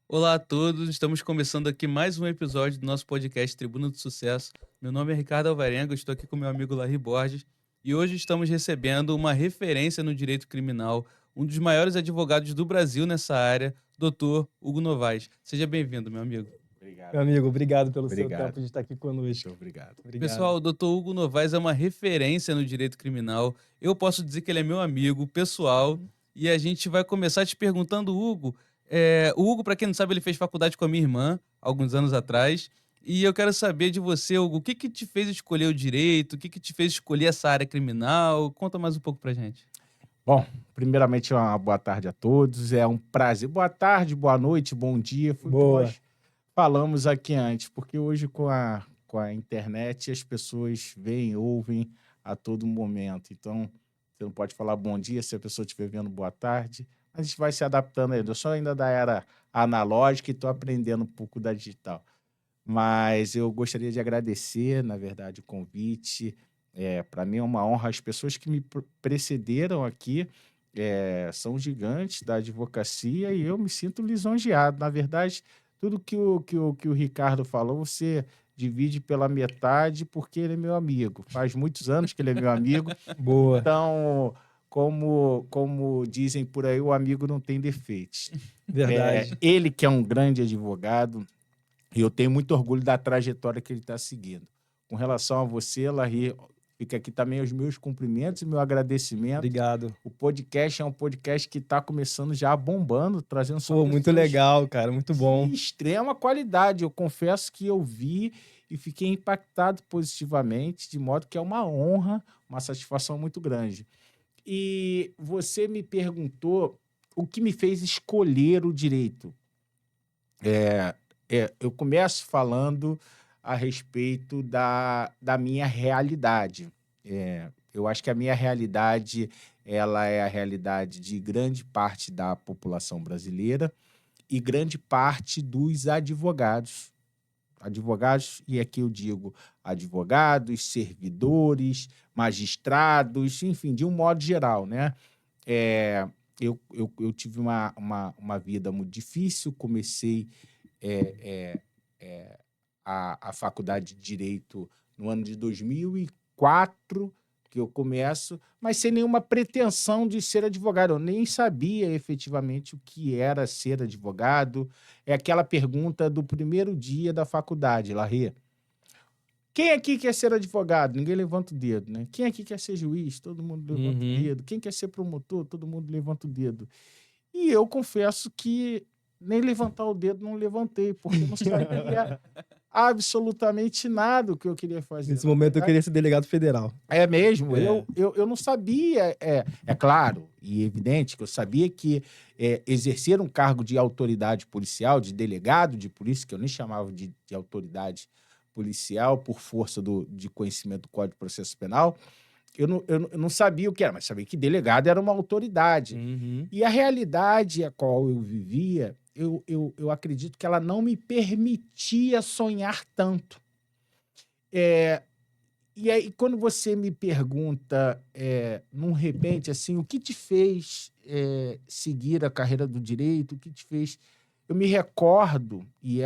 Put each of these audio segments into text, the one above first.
Olá a todos, estamos começando aqui mais um episódio do nosso podcast Tribuna do Sucesso. Meu nome é Ricardo Alvarenga, estou aqui com meu amigo Larry Borges e hoje estamos recebendo uma referência no direito criminal, um dos maiores advogados do Brasil nessa área, Dr. Hugo Novaes. Seja bem-vindo, meu amigo. Obrigado, Meu amigo, obrigado pelo seu obrigado, tempo de estar aqui muito conosco. obrigado. Obrigado. Pessoal, o Dr. Hugo Novaes é uma referência no direito criminal. Eu posso dizer que ele é meu amigo pessoal e a gente vai começar te perguntando, Hugo. O Hugo, para quem não sabe, ele fez faculdade com a minha irmã alguns anos atrás. E eu quero saber de você, Hugo, o que que te fez escolher o direito? O que que te fez escolher essa área criminal? Conta mais um pouco pra gente. Bom, primeiramente uma boa tarde a todos, é um prazer. Boa tarde, boa noite, bom dia, foi o que Boa. nós falamos aqui antes, porque hoje com a internet as pessoas veem, ouvem a todo momento. Então, você não pode falar bom dia se a pessoa estiver vendo boa tarde. A gente vai se adaptando ainda. Eu sou ainda da era analógica e estou aprendendo um pouco da digital. Mas eu gostaria de agradecer, na verdade, o convite. Para mim é uma honra. As pessoas que me precederam aqui são gigantes da advocacia e eu me sinto lisonjeado. Na verdade, tudo que o Ricardo falou, você divide pela metade porque ele é meu amigo. Faz muitos anos que ele é meu amigo. Boa. Então, como dizem por aí, o amigo não tem defeitos. Verdade. Ele que é um grande advogado, e eu tenho muito orgulho da trajetória que ele está seguindo. Com relação a você, Larry, fica aqui também os meus cumprimentos e meu agradecimento. Obrigado. O podcast é um podcast que está começando já bombando, trazendo só Pô, muito pessoas legal, cara, muito bom. de extrema qualidade. Eu confesso que eu vi e fiquei impactado positivamente, de modo que é uma honra, uma satisfação muito grande. E você me perguntou o que me fez escolher o direito. Eu começo falando a respeito da minha realidade. Eu acho que a minha realidade ela é a realidade de grande parte da população brasileira e grande parte dos advogados. Advogados, e aqui eu digo advogados, servidores, magistrados, enfim, de um modo geral, né? É, eu tive uma vida muito difícil, comecei é, a faculdade de Direito no ano de 2004, que eu começo, mas sem nenhuma pretensão de ser advogado. Eu nem sabia efetivamente o que era ser advogado. É aquela pergunta do primeiro dia da faculdade, Larry. Quem aqui quer ser advogado? Ninguém levanta o dedo, né? Quem aqui quer ser juiz? Todo mundo levanta o Uhum. dedo. Quem quer ser promotor? Todo mundo levanta o dedo. E eu confesso que nem levantar o dedo não levantei, porque eu não sabia absolutamente nada o que eu queria fazer. Nesse Na momento eu verdade, queria ser delegado federal. é mesmo, É. eu não sabia. É claro e evidente que eu sabia que exercer um cargo de autoridade policial, de delegado de polícia, que eu nem chamava de autoridade policial por força de conhecimento do Código de Processo Penal, eu não sabia o que era, mas sabia que delegado era uma autoridade. Uhum. E a realidade a qual eu vivia, eu acredito que ela não me permitia sonhar tanto. É, e aí, quando você me pergunta, num repente, assim, o que te fez seguir a carreira do direito, o que te fez. Eu me recordo, e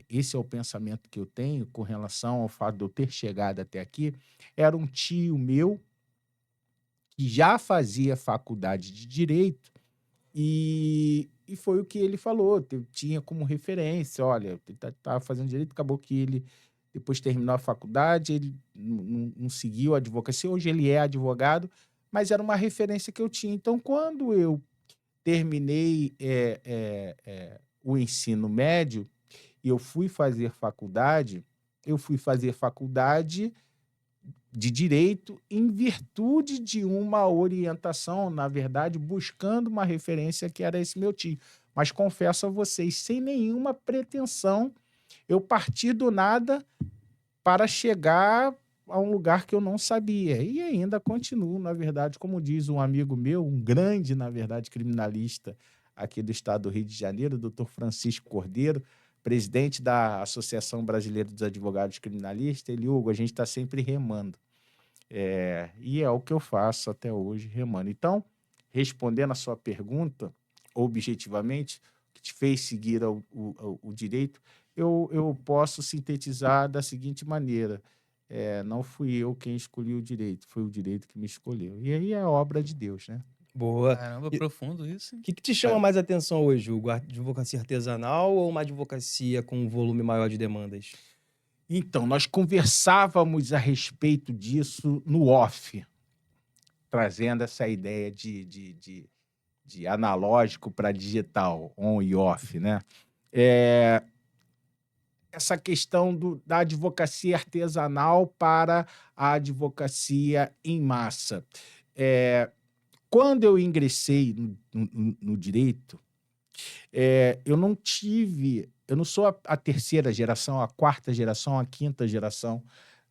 esse é o pensamento que eu tenho com relação ao fato de eu ter chegado até aqui, era um tio meu que já fazia faculdade de direito e foi o que ele falou, eu tinha como referência, olha, ele estava fazendo direito, acabou que ele, depois terminou a faculdade, ele não seguiu a advocacia, hoje ele é advogado, mas era uma referência que eu tinha. Então, quando eu terminei o ensino médio e eu fui fazer faculdade de direito em virtude de uma orientação, na verdade, buscando uma referência que era esse meu tio. Mas confesso a vocês, sem nenhuma pretensão, eu parti do nada para chegar a um lugar que eu não sabia. E ainda continuo, na verdade, como diz um amigo meu, um grande, na verdade, criminalista aqui do estado do Rio de Janeiro, o doutor Francisco Cordeiro, presidente da Associação Brasileira dos Advogados Criminalistas. Ele, Hugo, a gente está sempre remando. E é o que eu faço até hoje, remando. Então, respondendo a sua pergunta, objetivamente, o que te fez seguir o direito, eu posso sintetizar da seguinte maneira. Não fui eu quem escolhi o direito, foi o direito que me escolheu. E aí é obra de Deus, né? Boa. Caramba, E profundo isso, hein? o que te chama mais atenção hoje, Hugo? A advocacia artesanal ou uma advocacia com um volume maior de demandas? Então, nós conversávamos a respeito disso no off, trazendo essa ideia de analógico para digital, on e off, né? Essa questão da advocacia artesanal para a advocacia em massa. Quando eu ingressei no direito, eu não sou a terceira geração, a quarta geração, a quinta geração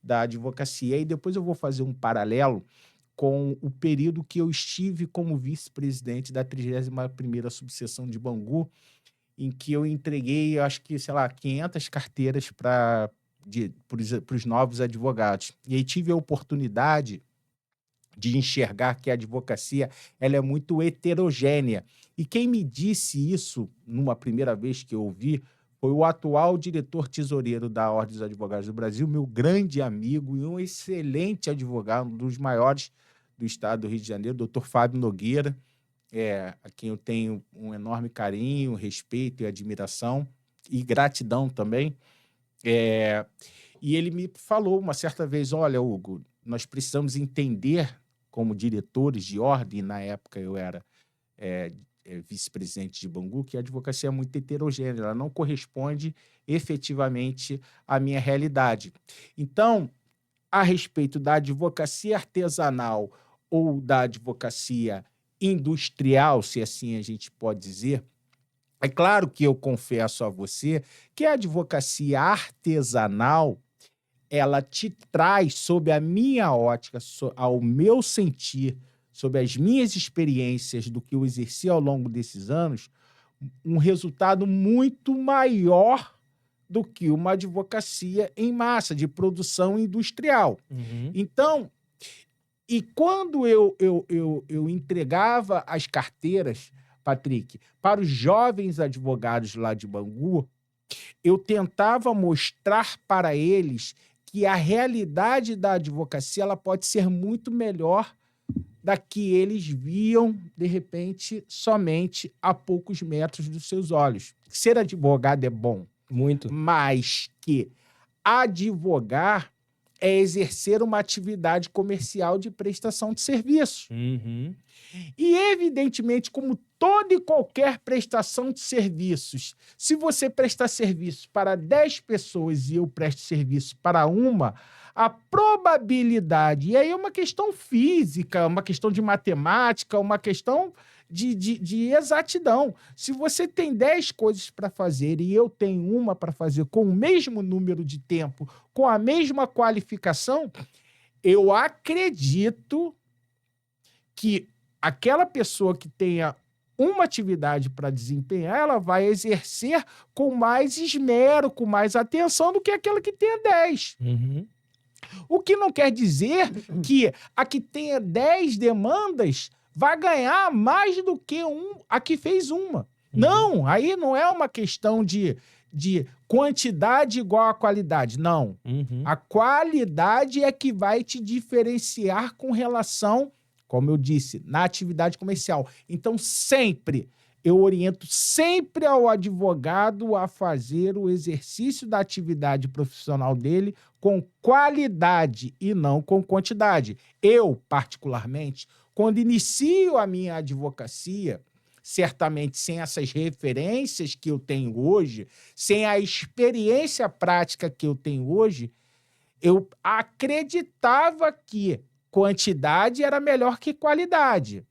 da advocacia. E depois eu vou fazer um paralelo com o período que eu estive como vice-presidente da 31ª subseção de Bangu, em que eu entreguei, acho que, 500 carteiras para os novos advogados. E aí tive a oportunidade de enxergar que a advocacia ela é muito heterogênea. E quem me disse isso, numa primeira vez que eu ouvi, foi o atual diretor-tesoureiro da Ordem dos Advogados do Brasil, meu grande amigo e um excelente advogado, um dos maiores do estado do Rio de Janeiro, doutor Fábio Nogueira, a quem eu tenho um enorme carinho, respeito e admiração, e gratidão também. E ele me falou uma certa vez, olha, Hugo, nós precisamos entender, como diretores de ordem, na época eu era vice-presidente de Bangu, que a advocacia é muito heterogênea, ela não corresponde efetivamente à minha realidade. Então, a respeito da advocacia artesanal ou da advocacia industrial, se assim a gente pode dizer, é claro que eu confesso a você que a advocacia artesanal ela te traz, sob a minha ótica, ao meu sentir, sob as minhas experiências do que eu exerci ao longo desses anos, um resultado muito maior do que uma advocacia em massa, de produção industrial. Uhum. Então, e quando eu entregava as carteiras, Patrick, para os jovens advogados lá de Bangu, eu tentava mostrar para eles que a realidade da advocacia ela pode ser muito melhor da que eles viam, de repente, somente a poucos metros dos seus olhos. Ser advogado é bom, Muito. mas que advogar é exercer uma atividade comercial de prestação de serviço. Uhum. E, evidentemente, como toda e qualquer prestação de serviços, se você prestar serviço para 10 pessoas e eu presto serviço para uma, a probabilidade, e aí é uma questão física, uma questão de matemática, uma questão de exatidão. Se você tem 10 coisas para fazer e eu tenho uma para fazer com o mesmo número de tempo, com a mesma qualificação, eu acredito que aquela pessoa que tenha uma atividade para desempenhar, ela vai exercer com mais esmero, com mais atenção do que aquela que tenha 10. Uhum. O que não quer dizer que a que tenha 10 demandas vai ganhar mais do que a que fez uma. Uhum. Não, aí não é uma questão de quantidade igual a qualidade, não. Uhum. A qualidade é que vai te diferenciar com relação, como eu disse, na atividade comercial. Então, eu oriento sempre ao advogado a fazer o exercício da atividade profissional dele com qualidade e não com quantidade. Eu, particularmente, quando inicio a minha advocacia, certamente sem essas referências que eu tenho hoje, sem a experiência prática que eu tenho hoje, eu acreditava que quantidade era melhor que qualidade.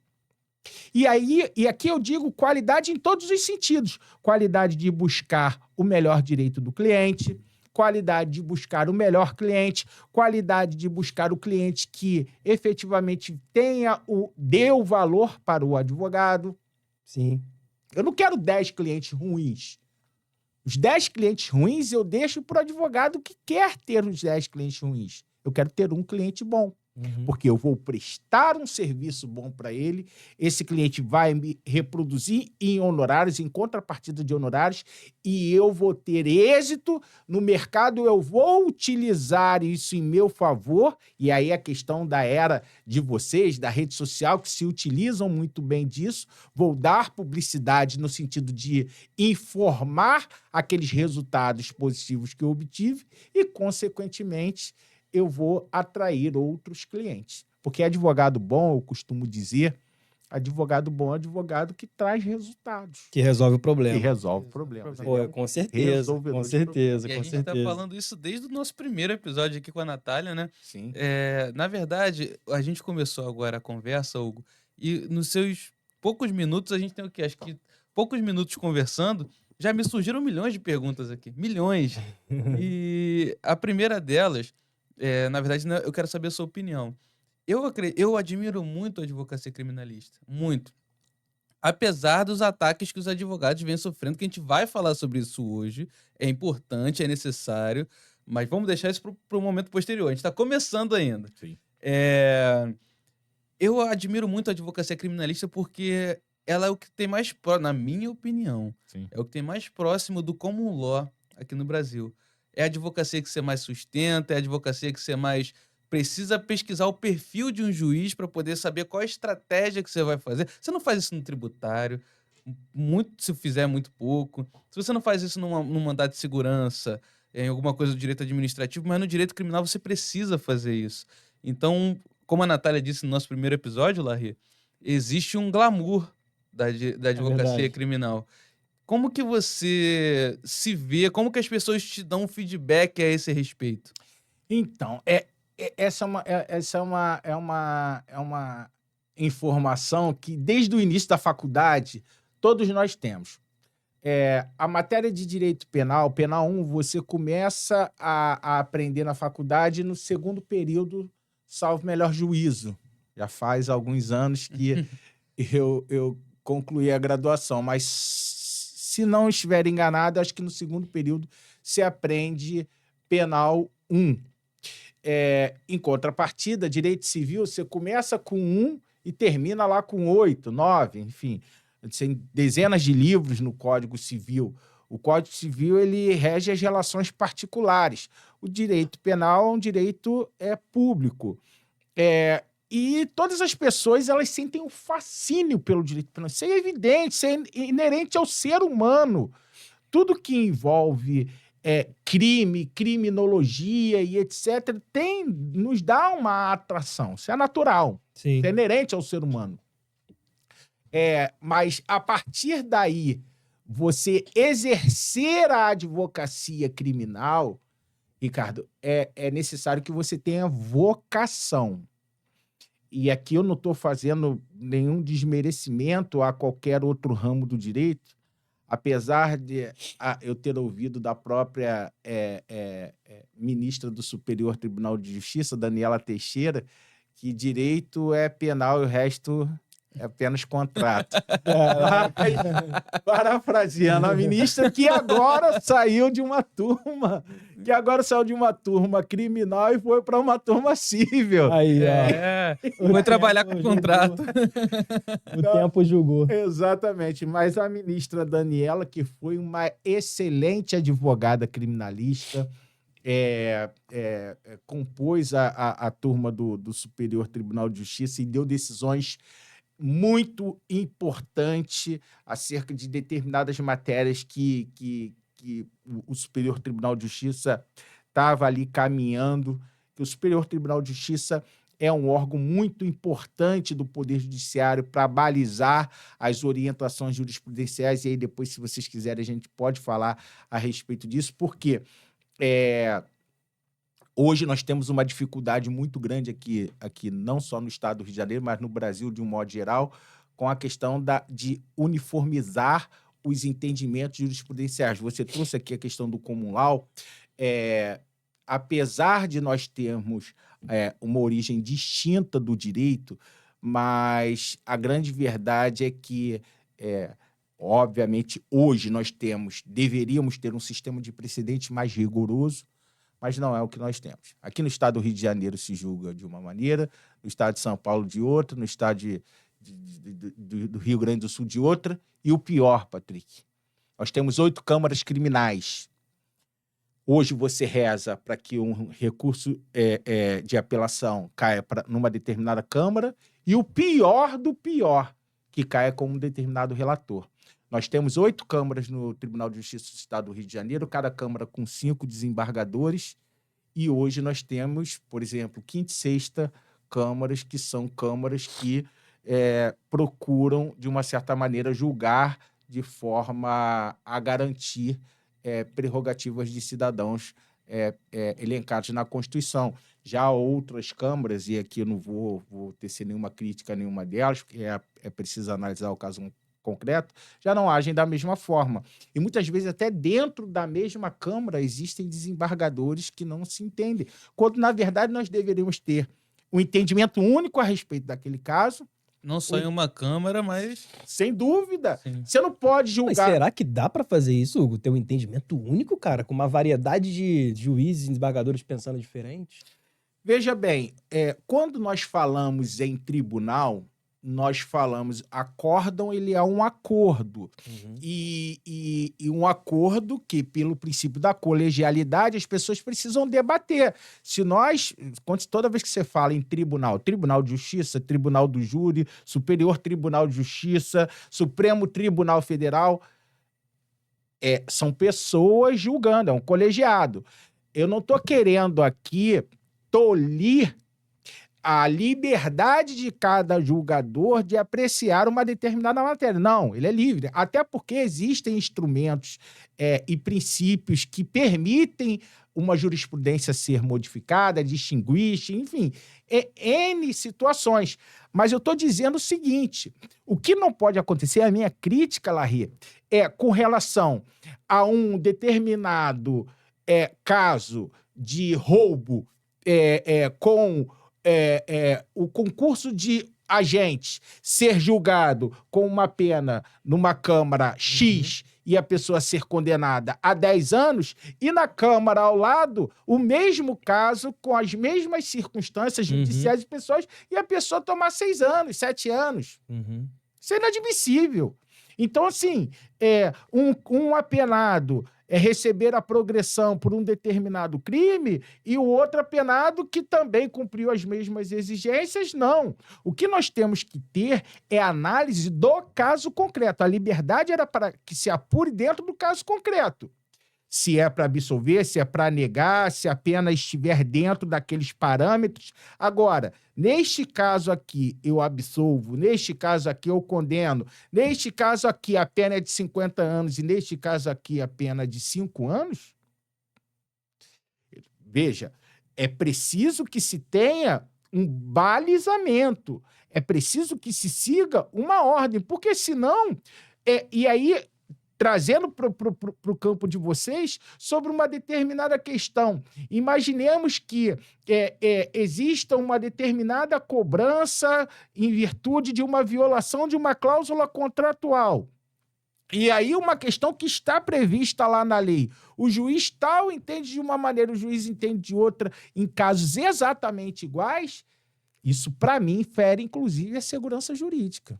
E aqui eu digo qualidade em todos os sentidos. Qualidade de buscar o melhor direito do cliente, qualidade de buscar o melhor cliente, qualidade de buscar o cliente que efetivamente dê o valor para o advogado. Sim. Eu não quero 10 clientes ruins. Os 10 clientes ruins eu deixo para o advogado que quer ter os 10 clientes ruins. Eu quero ter um cliente bom. Porque eu vou prestar um serviço bom para ele, esse cliente vai me reproduzir em honorários, em contrapartida de honorários, e eu vou ter êxito no mercado, eu vou utilizar isso em meu favor, e aí a questão da era de vocês, da rede social, que se utilizam muito bem disso, vou dar publicidade no sentido de informar aqueles resultados positivos que eu obtive e, consequentemente, eu vou atrair outros clientes. Porque advogado bom, eu costumo dizer, advogado bom é advogado que traz resultados. Que resolve o Que problema. resolve problemas. Pô, Ele é um com certeza, resolvedor com de certeza, E a com gente tá certeza. falando isso desde o nosso primeiro episódio aqui com a Natália, né? Sim. Na verdade, a gente começou agora a conversa, Hugo, e nos seus poucos minutos, a gente tem o quê? Acho que poucos minutos conversando, já me surgiram milhões de perguntas aqui. Milhões. E a primeira delas, na verdade, né, eu quero saber a sua opinião. Eu admiro muito a advocacia criminalista. Muito. Apesar dos ataques que os advogados vêm sofrendo, que a gente vai falar sobre isso hoje, é importante, é necessário, mas vamos deixar isso para o momento posterior. A gente está começando ainda. Sim. Eu admiro muito a advocacia criminalista porque ela é o que tem mais próximo, na minha opinião, Sim. é o que tem mais próximo do common law aqui no Brasil. É a advocacia que você mais sustenta, é a advocacia que você mais precisa pesquisar o perfil de um juiz para poder saber qual a estratégia que você vai fazer. Você não faz isso no tributário, muito, se fizer, muito pouco. Se você não faz isso num mandado de segurança, em alguma coisa do direito administrativo, mas no direito criminal você precisa fazer isso. Então, como a Natália disse no nosso primeiro episódio, Larry, existe um glamour da advocacia verdade. criminal. Como que você se vê? Como que as pessoas te dão um feedback a esse respeito? Então, essa é uma informação que, desde o início da faculdade, todos nós temos. A matéria de direito penal, Penal 1, você começa a aprender na faculdade no segundo período, salvo melhor juízo. Já faz alguns anos que eu concluí a graduação, mas se não estiver enganado, acho que no segundo período se aprende Penal 1. Em contrapartida, direito civil, você começa com 1 e termina lá com 8, 9, enfim. Tem dezenas de livros no Código Civil. O Código Civil ele rege as relações particulares. O direito penal é um direito público. E todas as pessoas elas sentem um fascínio pelo direito penal. Isso é evidente, isso é inerente ao ser humano. Tudo que envolve crime, criminologia e etc., nos dá uma atração. Isso é natural. Sim. Isso é inerente ao ser humano. Mas, a partir daí, você exercer a advocacia criminal, Ricardo, é necessário que você tenha vocação. E aqui eu não estou fazendo nenhum desmerecimento a qualquer outro ramo do direito, apesar de eu ter ouvido da própria ministra do Superior Tribunal de Justiça, Daniela Teixeira, que direito é penal e o resto é apenas contrato. Parafraseando a ministra, que agora saiu de uma turma criminal e foi para uma turma civil. Aí, ó. Foi trabalhar com contrato. O tempo julgou. Exatamente, mas a ministra Daniela, que foi uma excelente advogada criminalista, compôs a turma do Superior Tribunal de Justiça e deu decisões muito importantes acerca de determinadas matérias que o Superior Tribunal de Justiça estava ali caminhando, que o Superior Tribunal de Justiça é um órgão muito importante do Poder Judiciário para balizar as orientações jurisprudenciais, e aí depois, se vocês quiserem, a gente pode falar a respeito disso, porque hoje nós temos uma dificuldade muito grande aqui não só no estado do Rio de Janeiro, mas no Brasil de um modo geral, com a questão de uniformizar os entendimentos jurisprudenciais. Você trouxe aqui a questão do common law. Apesar de nós termos uma origem distinta do direito, mas a grande verdade é que, obviamente, hoje nós deveríamos ter um sistema de precedentes mais rigoroso, mas não é o que nós temos. Aqui no estado do Rio de Janeiro se julga de uma maneira, no estado de São Paulo de outra, no estado do Rio Grande do Sul de outra, e o pior, Patrick, nós temos 8 câmaras criminais. Hoje você reza para que um recurso de apelação caia numa determinada câmara e o pior do pior, que caia com um determinado relator. Nós temos 8 câmaras no Tribunal de Justiça do Estado do Rio de Janeiro, cada câmara com 5 desembargadores, e hoje nós temos, por exemplo, 5ª e 6ª câmaras, que são câmaras que procuram, de uma certa maneira, julgar de forma a garantir prerrogativas de cidadãos elencados na Constituição. Já outras câmaras, e aqui eu não vou tecer nenhuma crítica a nenhuma delas, porque é preciso analisar o caso concreto, já não agem da mesma forma. E muitas vezes até dentro da mesma Câmara existem desembargadores que não se entendem, quando na verdade nós deveríamos ter um entendimento único a respeito daquele caso. Não só em uma Câmara, mas... Sem dúvida. Sim. Você não pode julgar... Mas será que dá pra fazer isso, Hugo? Ter um entendimento único, cara? Com uma variedade de juízes e desembargadores pensando diferente? Veja bem, quando nós falamos em tribunal, nós falamos acórdão, ele é um acordo. Uhum. E um acordo que, pelo princípio da colegialidade, as pessoas precisam debater. Se nós, toda vez que você fala em tribunal, Tribunal de Justiça, Tribunal do Júri, Superior Tribunal de Justiça, Supremo Tribunal Federal, são pessoas julgando, é um colegiado. Eu não estou querendo aqui tolir a liberdade de cada julgador de apreciar uma determinada matéria. Não, ele é livre. Até porque existem instrumentos e princípios que permitem uma jurisprudência ser modificada, distinguir, enfim, N situações. Mas eu estou dizendo o seguinte, o que não pode acontecer, a minha crítica, Larry, com relação a um determinado caso de roubo com o concurso de agentes ser julgado com uma pena numa Câmara X e a pessoa ser condenada a 10 anos, e na Câmara ao lado, o mesmo caso, com as mesmas circunstâncias judiciais e pessoas, e a pessoa tomar 6 anos, 7 anos. Isso é inadmissível. Então, assim, um apenado receber a progressão por um determinado crime e o outro apenado que também cumpriu as mesmas exigências, não. O que nós temos que ter é análise do caso concreto. A liberdade era para que se apure dentro do caso concreto. Se é para absolver, se é para negar, se a pena estiver dentro daqueles parâmetros. Agora, neste caso aqui eu absolvo, neste caso aqui eu condeno, neste caso aqui a pena é de 50 anos e neste caso aqui a pena é de 5 anos. Veja, é preciso que se tenha um balizamento, é preciso que se siga uma ordem, porque senão... e aí... trazendo para o campo de vocês sobre uma determinada questão. Imaginemos que exista uma determinada cobrança em virtude de uma violação de uma cláusula contratual. E aí uma questão que está prevista lá na lei. O juiz tal entende de uma maneira, o juiz entende de outra, em casos exatamente iguais. Isso, para mim, fere, inclusive, a segurança jurídica.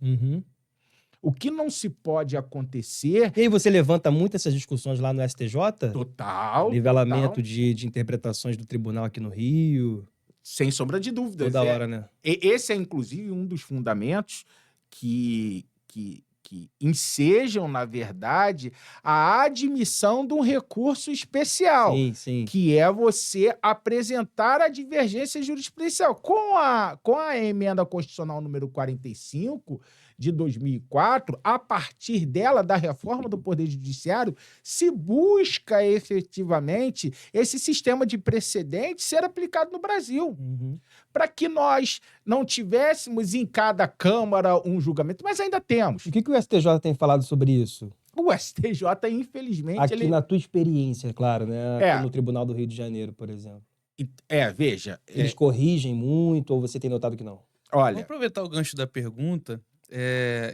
O que não se pode acontecer... E aí você levanta muito essas discussões lá no STJ? Total. Nivelamento de interpretações do tribunal aqui no Rio? Sem sombra de dúvidas. Toda hora, né? Esse é, inclusive, um dos fundamentos que ensejam, na verdade, a admissão de um recurso especial. Sim, sim. Que é você apresentar a divergência jurisprudencial. Com a emenda constitucional número 45... de 2004, a partir dela, da reforma do Poder Judiciário, se busca efetivamente esse sistema de precedentes ser aplicado no Brasil. Para que nós não tivéssemos em cada Câmara um julgamento, mas ainda temos. O que o STJ tem falado sobre isso? O STJ, infelizmente... Aqui na tua experiência, claro, né? Aqui no Tribunal do Rio de Janeiro, por exemplo. Veja... Eles corrigem muito ou você tem notado que não? Olha... Vou aproveitar o gancho da pergunta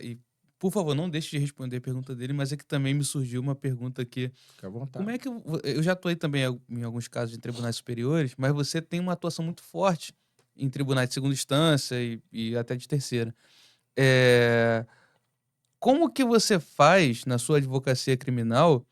e Por favor, não deixe de responder a pergunta dele, mas é que também me surgiu uma pergunta aqui. Fica à vontade. Como é que eu já atuei também em alguns casos em tribunais superiores, mas você tem uma atuação muito forte em tribunais de segunda instância e até de terceira. É, Como que você faz na sua advocacia criminal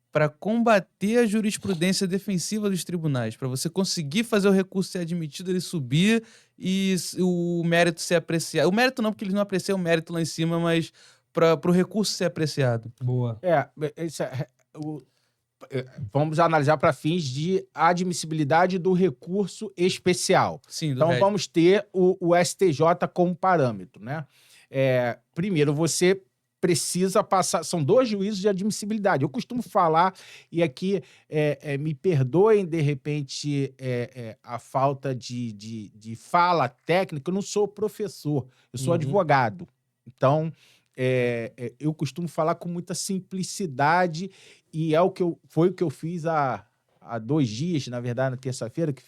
para combater a jurisprudência defensiva dos tribunais, para você conseguir fazer o recurso ser admitido, ele subir e o mérito ser apreciado? O mérito não, porque eles não apreciam o mérito lá em cima, mas para o recurso ser apreciado. Boa. Vamos analisar para fins de admissibilidade do recurso especial. Sim, do Então, resto. vamos ter o STJ como parâmetro, né? Primeiro, você precisa passar... São 2 juízos de admissibilidade. Eu costumo falar, e aqui me perdoem, de repente, a falta de fala técnica. Eu não sou professor, eu sou advogado. Então, eu costumo falar com muita simplicidade, e foi o que eu fiz há 2 dias, na verdade, na terça-feira, que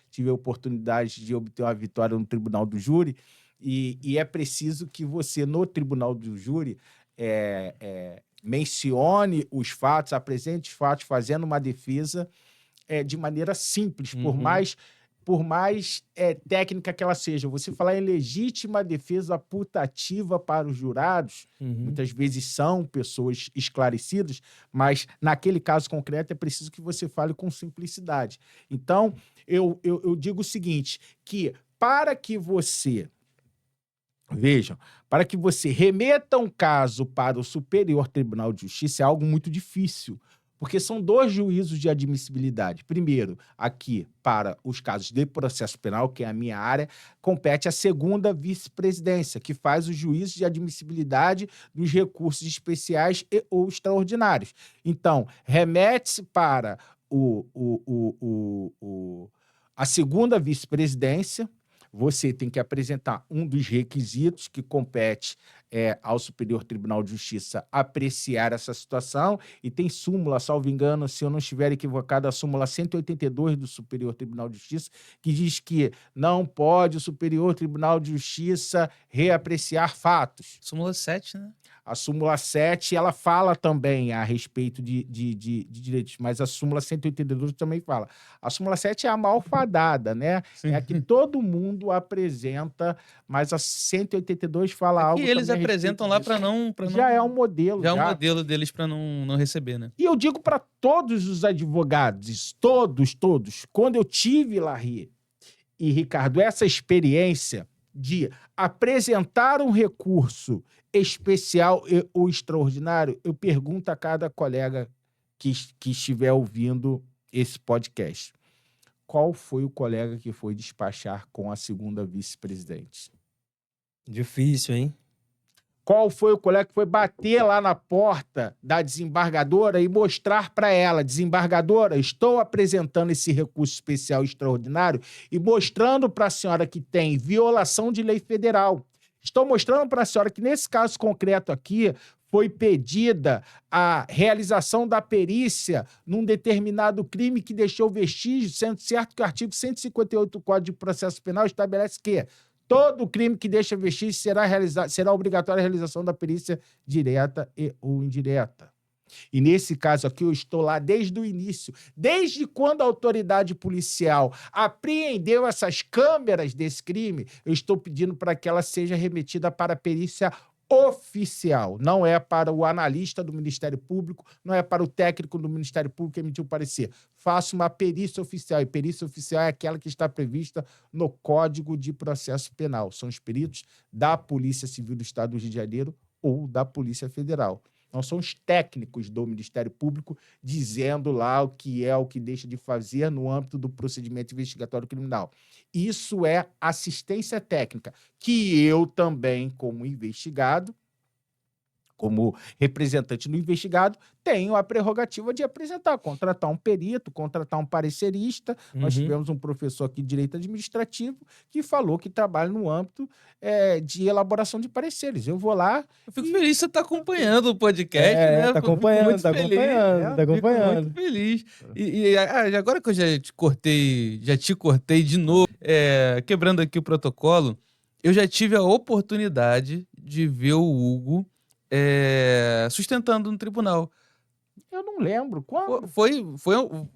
tive a oportunidade de obter uma vitória no Tribunal do Júri, e é preciso que você, no Tribunal do Júri, mencione os fatos, apresente os fatos, fazendo uma defesa de maneira simples, por mais técnica que ela seja. Você falar em legítima defesa putativa para os jurados, muitas vezes são pessoas esclarecidas, mas naquele caso concreto é preciso que você fale com simplicidade. Então, eu digo o seguinte, que para que você remeta um caso para o Superior Tribunal de Justiça é algo muito difícil, porque são 2 juízos de admissibilidade. Primeiro, aqui, para os casos de processo penal, que é a minha área, compete a 2ª vice-presidência, que faz os juízos de admissibilidade dos recursos especiais e ou extraordinários. Então, remete-se para a 2ª vice-presidência. Você tem que apresentar um dos requisitos que compete ao Superior Tribunal de Justiça apreciar essa situação, e tem súmula, salvo engano, se eu não estiver equivocado, a súmula 182 do Superior Tribunal de Justiça, que diz que não pode o Superior Tribunal de Justiça reapreciar fatos. Súmula 7, né? A súmula 7, ela fala também a respeito de direitos, mas a súmula 182 também fala. A súmula 7 é a malfadada, né? Sim. É a que todo mundo apresenta, mas a 182 fala algo que eles também a apresentam respeito lá disso. para não... Já é um modelo. Já é um modelo deles para não receber, né? E eu digo para todos os advogados, todos, quando eu tive, Larry e Ricardo, essa experiência de apresentar um recurso especial ou extraordinário, eu pergunto a cada colega que estiver ouvindo esse podcast: qual foi o colega que foi despachar com a 2ª vice-presidente? Difícil, hein? Qual foi o colega que foi bater lá na porta da desembargadora e mostrar para ela: desembargadora, estou apresentando esse recurso especial extraordinário e mostrando para a senhora que tem violação de lei federal. Estou mostrando para a senhora que, nesse caso concreto aqui, foi pedida a realização da perícia num determinado crime que deixou vestígio, sendo certo que o artigo 158 do Código de Processo Penal estabelece que todo crime que deixa vestígio será obrigatória a realização da perícia direta e ou indireta. E nesse caso aqui, eu estou lá desde o início, desde quando a autoridade policial apreendeu essas câmeras desse crime, eu estou pedindo para que ela seja remetida para a perícia oficial, não é para o analista do Ministério Público, não é para o técnico do Ministério Público que emitiu o parecer. Faça uma perícia oficial, e perícia oficial é aquela que está prevista no Código de Processo Penal. São os peritos da Polícia Civil do Estado do Rio de Janeiro ou da Polícia Federal. Não são os técnicos do Ministério Público dizendo lá o que deixa de fazer no âmbito do procedimento investigatório criminal. Isso é assistência técnica, que eu também, como investigado, como representante do investigado, tenho a prerrogativa de apresentar, contratar um perito, contratar um parecerista. Nós tivemos um professor aqui de direito administrativo que falou que trabalha no âmbito de elaboração de pareceres. Eu vou lá... Eu fico feliz que você está acompanhando o podcast, né? Tá acompanhando, tá acompanhando. Fico muito feliz. E agora que eu já te cortei de novo, quebrando aqui o protocolo, eu já tive a oportunidade de ver o Hugo sustentando no tribunal. Eu não lembro. Quando?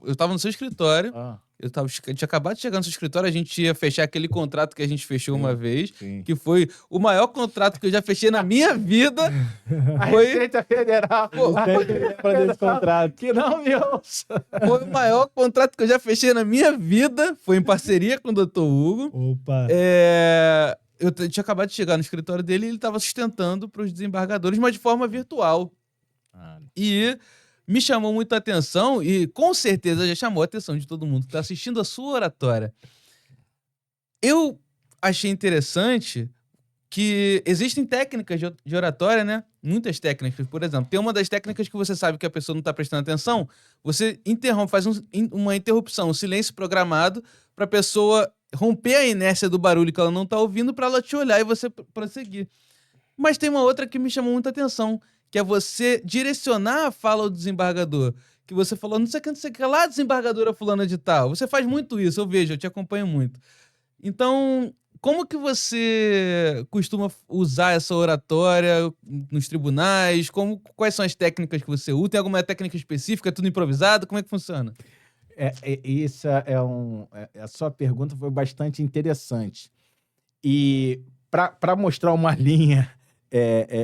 Eu tava no seu escritório, Ah, eu tinha acabado de chegar no seu escritório, a gente ia fechar aquele contrato que a gente fechou Sim. uma vez, sim. que foi o maior contrato que eu já fechei na minha vida. A Foi- Receita Federal. Eu sempre lembro desse contrato. Que não me ouça. Foi o maior contrato que eu já fechei na minha vida. Foi em parceria com o Dr. Hugo. Opa. Eu tinha acabado de chegar no escritório dele e ele estava sustentando para os desembargadores, mas de forma virtual. E me chamou muito a atenção, e com certeza já chamou a atenção de todo mundo que está assistindo a sua oratória. Eu achei interessante que existem técnicas de oratória, né? Muitas técnicas. Por exemplo, tem uma das técnicas que você sabe que a pessoa não está prestando atenção, você interrompe, faz uma interrupção, um silêncio programado para a pessoa romper a inércia do barulho que ela não está ouvindo, para ela te olhar e você prosseguir. Mas tem uma outra que me chamou muita atenção, que é você direcionar a fala ao desembargador. Que você falou, não sei o que lá, desembargadora fulana de tal. Você faz muito isso, eu vejo, eu te acompanho muito. Então, como que você costuma usar essa oratória nos tribunais? Quais são as técnicas que você usa? Tem alguma técnica específica? É tudo improvisado? Como é que funciona? A sua pergunta foi bastante interessante. E para mostrar uma linha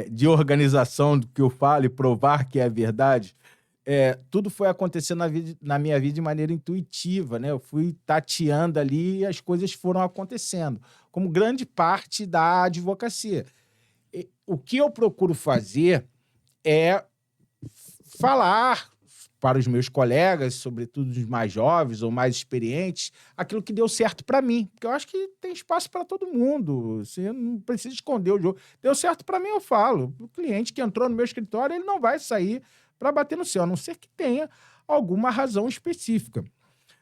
de organização do que eu falo e provar que é verdade, tudo foi acontecendo na minha vida de maneira intuitiva, né? Eu fui tateando ali e as coisas foram acontecendo, como grande parte da advocacia. O que eu procuro fazer é falar para os meus colegas, sobretudo os mais jovens ou mais experientes, aquilo que deu certo para mim. Porque eu acho que tem espaço para todo mundo. Você não precisa esconder o jogo. Deu certo para mim, eu falo. O cliente que entrou no meu escritório, ele não vai sair para bater no céu, a não ser que tenha alguma razão específica.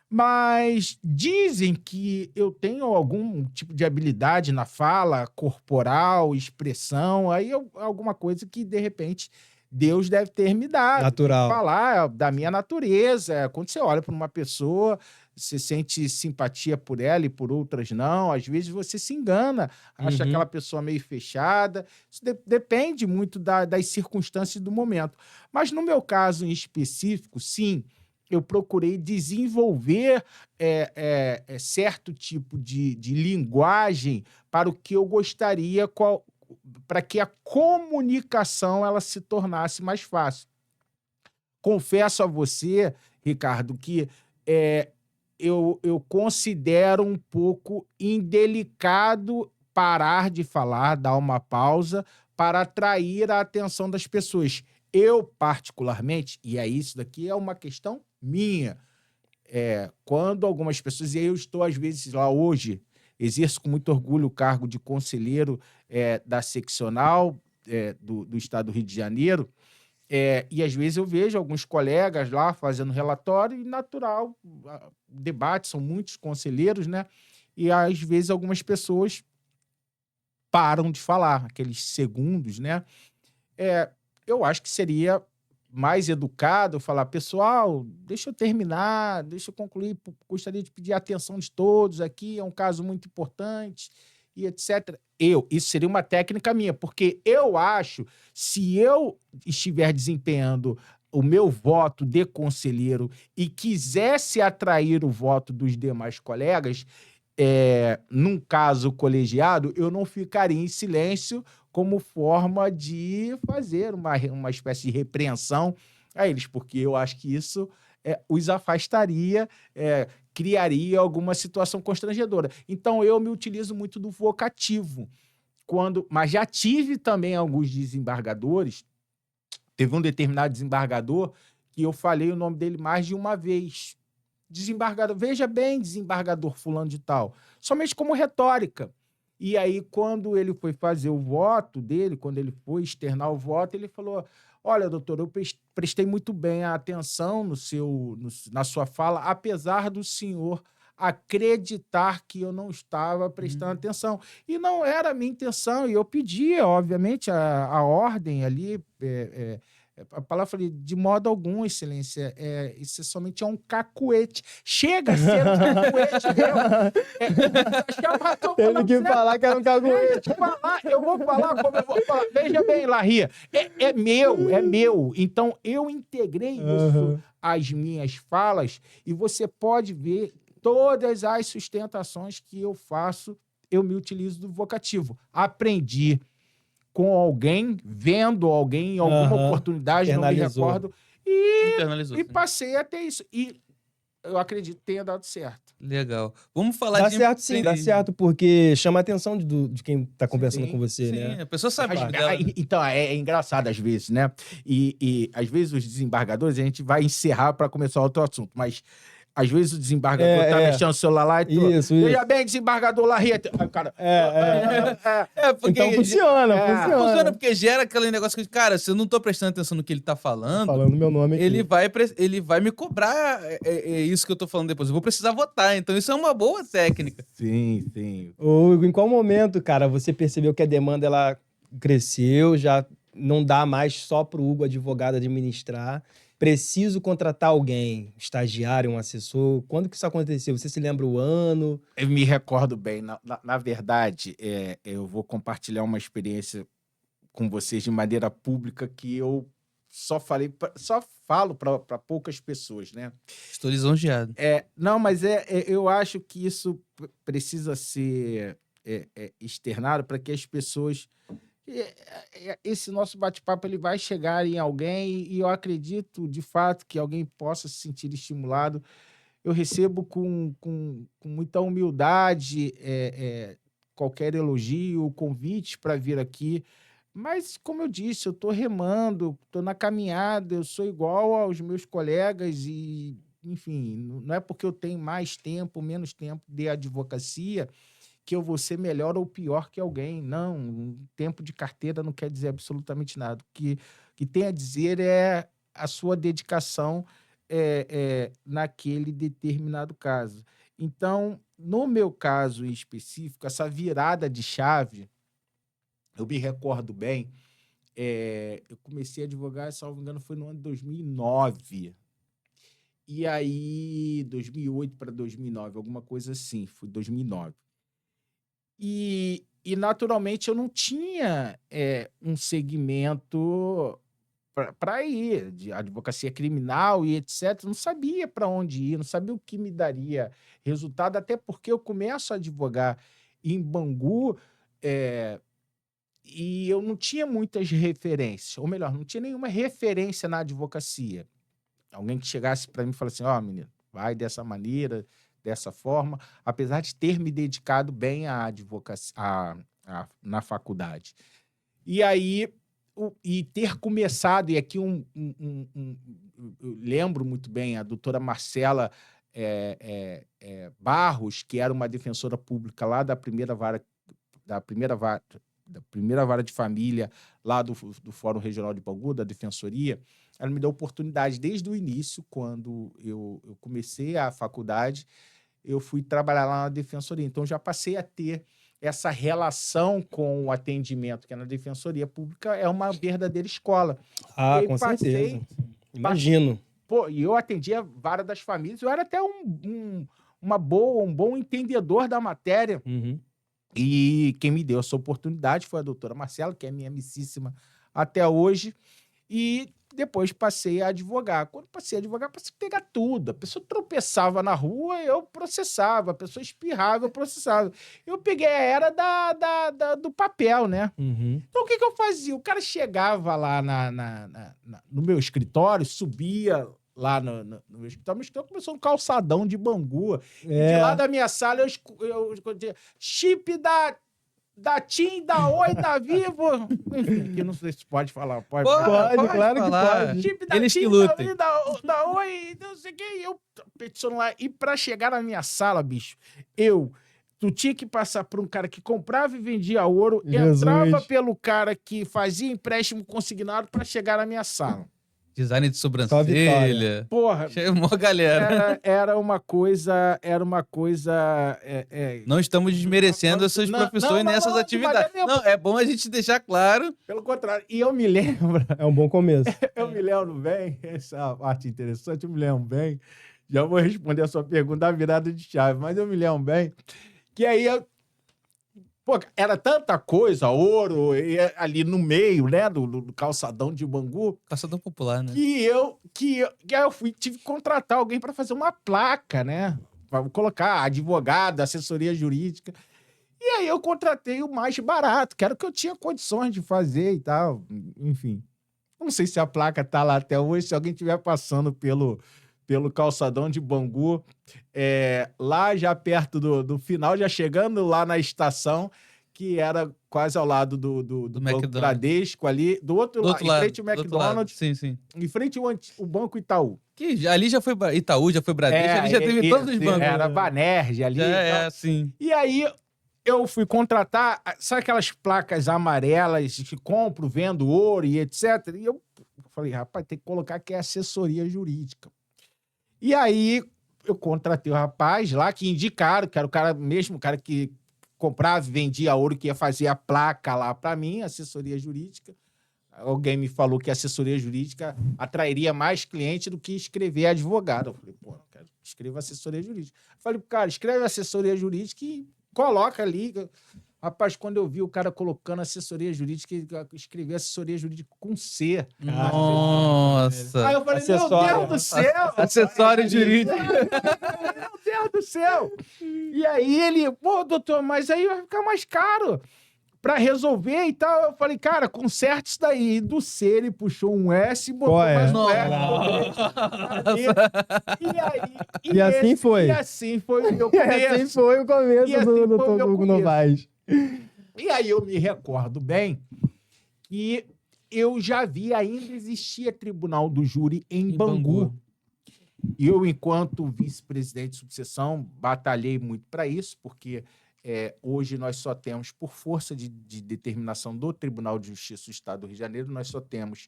Mas dizem que eu tenho algum tipo de habilidade na fala corporal, expressão, aí alguma coisa que, de repente, Deus deve ter me dado. Natural. Falar da minha natureza. Quando você olha para uma pessoa, você sente simpatia por ela e por outras não. Às vezes você se engana, acha aquela pessoa meio fechada. Isso depende muito das circunstâncias do momento. Mas no meu caso em específico, sim, eu procurei desenvolver certo tipo de linguagem para o que eu gostaria, para que a comunicação ela se tornasse mais fácil. Confesso a você, Ricardo, que eu considero um pouco indelicado parar de falar, dar uma pausa para atrair a atenção das pessoas. Eu, particularmente, e isso daqui é uma questão minha, quando algumas pessoas, e eu estou às vezes lá hoje, exerço com muito orgulho o cargo de conselheiro da seccional do estado do Rio de Janeiro, e às vezes eu vejo alguns colegas lá fazendo relatório e natural, debate, são muitos conselheiros, né? E às vezes algumas pessoas param de falar, aqueles segundos, né? Eu acho que seria mais educado falar, pessoal, deixa eu terminar, deixa eu concluir, gostaria de pedir a atenção de todos aqui, é um caso muito importante, e etc. Isso seria uma técnica minha, porque eu acho, se eu estiver desempenhando o meu voto de conselheiro e quisesse atrair o voto dos demais colegas, num caso colegiado, eu não ficaria em silêncio como forma de fazer uma espécie de repreensão a eles, porque eu acho que isso os afastaria, criaria alguma situação constrangedora. Então, eu me utilizo muito do vocativo. Mas já tive também alguns desembargadores, teve um determinado desembargador que eu falei o nome dele mais de uma vez. Desembargador, veja bem, desembargador fulano de tal, somente como retórica. E aí, quando ele foi fazer o voto dele, quando ele foi externar o voto, ele falou, olha, doutor, eu prestei muito bem a atenção na sua fala, apesar do senhor acreditar que eu não estava prestando atenção. E não era a minha intenção, e eu pedi, obviamente, a ordem ali, A palavra, falei, de modo algum, excelência, isso somente é um cacuete. Chega a ser um cacuete, Teve que falar que era um caguete. Eu vou falar como eu vou falar. Veja bem, Larria, é meu. Então, eu integrei isso às minhas falas e você pode ver todas as sustentações que eu faço, eu me utilizo do vocativo. Aprendi com alguém, vendo alguém em alguma oportunidade, não me recordo, e passei a ter isso. E eu acredito que tenha dado certo. Legal. Vamos falar Dá de... certo sim, dá certo, porque chama a atenção de quem tá conversando com você, sim, né? A pessoa sabe dela, né? Então, é engraçado às vezes, né? E às vezes os desembargadores, a gente vai encerrar para começar outro assunto, mas às vezes o desembargador tá mexendo no celular lá e tu... Veja bem, desembargador Larria. Aí o cara... Porque então funciona. Funciona porque gera aquele negócio que, cara, se eu não tô prestando atenção no que ele tá falando... Falando meu nome aqui. Ele vai me cobrar isso que eu tô falando depois. Eu vou precisar votar. Então isso é uma boa técnica. Sim, sim. Ô, Hugo, em qual momento, cara, você percebeu que a demanda, ela cresceu, já não dá mais só pro Hugo, advogado, administrar? Preciso contratar alguém, estagiário, um assessor. Quando que isso aconteceu? Você se lembra o ano? Eu me recordo bem. Na verdade, eu vou compartilhar uma experiência com vocês de maneira pública que eu só falo para poucas pessoas, né? Estou lisonjeado. Não, mas eu acho que isso precisa ser externado para que as pessoas... Esse nosso bate-papo ele vai chegar em alguém e eu acredito, de fato, que alguém possa se sentir estimulado. Eu recebo com muita humildade qualquer elogio, convite para vir aqui. Mas, como eu disse, eu estou remando, estou na caminhada, eu sou igual aos meus colegas e, enfim, não é porque eu tenho mais tempo, menos tempo de advocacia que eu vou ser melhor ou pior que alguém. Não, um tempo de carteira não quer dizer absolutamente nada. O que tem a dizer é a sua dedicação naquele determinado caso. Então, no meu caso em específico, essa virada de chave, eu me recordo bem, eu comecei a advogar, salvo engano, foi no ano de 2009. E aí, 2008 para 2009, alguma coisa assim, foi 2009. E naturalmente, eu não tinha um segmento para ir, de advocacia criminal e etc. Não sabia para onde ir, não sabia o que me daria resultado, até porque eu começo a advogar em Bangu e eu não tinha muitas referências, ou melhor, não tinha nenhuma referência na advocacia. Alguém que chegasse para mim e falasse assim, menino, vai dessa maneira, dessa forma, apesar de ter me dedicado bem à advocacia na faculdade. E aí, e ter começado, e aqui eu lembro muito bem, a doutora Marcela Barros, que era uma defensora pública lá da primeira vara de família, lá do Fórum Regional de Bangu, da Defensoria, ela me deu oportunidade desde o início, quando eu comecei a faculdade, eu fui trabalhar lá na Defensoria. Então, já passei a ter essa relação com o atendimento, que na Defensoria Pública é uma verdadeira escola. Com certeza. Imagino. E eu atendia vara das famílias, eu era até um bom entendedor da matéria. Uhum. E quem me deu essa oportunidade foi a doutora Marcela, que é minha amicíssima até hoje, e depois passei a advogar. Quando passei a advogar, passei a pegar tudo. A pessoa tropeçava na rua, eu processava. A pessoa espirrava, eu processava. Eu peguei a era do papel, né? Uhum. Então, o que eu fazia? O cara chegava lá no meu escritório, subia lá no meu escritório. Meu escritório começou um calçadão de Bangu. De lá da minha sala, eu escutia chip da TIM, da Oi, da Vivo. Enfim, que não sei se pode falar. Pode, claro falar. Que pode. Chip da Eles TIM, que lutem. da Oi, não sei o que. Eu peticiono lá. E pra chegar na minha sala, bicho, tu tinha que passar por um cara que comprava e vendia ouro, Jesus. entrava pelo cara que fazia empréstimo consignado pra chegar na minha sala. Design de Só vitória. sobrancelha. Porra, Cheio uma galera. era uma coisa... Não estamos desmerecendo essas Não, profissões não, nessas não, atividades. mas é Não, é bom a gente deixar claro. Pelo contrário. E eu me lembro, É um bom começo. eu me lembro bem, essa é uma parte interessante, eu me lembro bem, já vou responder a sua pergunta da virada de chave, mas eu me lembro bem que aí, pô, era tanta coisa, ouro, e ali no meio, né, do calçadão de Bangu, Caçador popular, né? que eu tive que contratar alguém para fazer uma placa, né, para colocar advogado, assessoria jurídica. E aí eu contratei o mais barato, que era o que eu tinha condições de fazer e tal, enfim. Não sei se a placa tá lá até hoje, se alguém estiver passando pelo calçadão de Bangu, lá já perto do final, já chegando lá na estação, que era quase ao lado do Banco McDonald's. Bradesco ali, do outro lado, em frente ao do outro lado. McDonald's, Sim, sim. em frente ao Banco Itaú. Ali já foi Itaú, já foi Bradesco, ali já teve todos os bancos. Era Banerj ali. Já sim. E aí eu fui contratar, sabe aquelas placas amarelas que compro, vendo ouro e etc. E eu falei, rapaz, tem que colocar que é assessoria jurídica. E aí eu contratei o rapaz lá que indicaram, que era o cara mesmo, o cara que comprava e vendia ouro, que ia fazer a placa lá para mim, assessoria jurídica. Alguém me falou que a assessoria jurídica atrairia mais cliente do que escrever advogado. Eu falei, pô, eu quero escrever assessoria jurídica. Eu falei, cara, escreve assessoria jurídica e coloca ali. Rapaz, quando eu vi o cara colocando assessoria jurídica, ele escreveu assessoria jurídica com C. Nossa. Aí eu falei, meu Deus do céu! Acessório jurídico. Meu Deus do céu! E aí ele, pô, doutor, mas aí vai ficar mais caro pra resolver e tal. Eu falei, cara, conserta isso daí. E do C ele puxou um S e botou Qual é? mais um Nossa. S. E aí... E assim foi. E assim foi o meu E assim começo. foi o começo E assim do foi o meu Dr. Hugo começo. Novaes. E aí eu me recordo bem que eu já vi ainda existia tribunal do júri em Bangu. E eu, enquanto vice-presidente de subseção, batalhei muito para isso, porque hoje nós só temos, por força de determinação do Tribunal de Justiça do Estado do Rio de Janeiro, nós só temos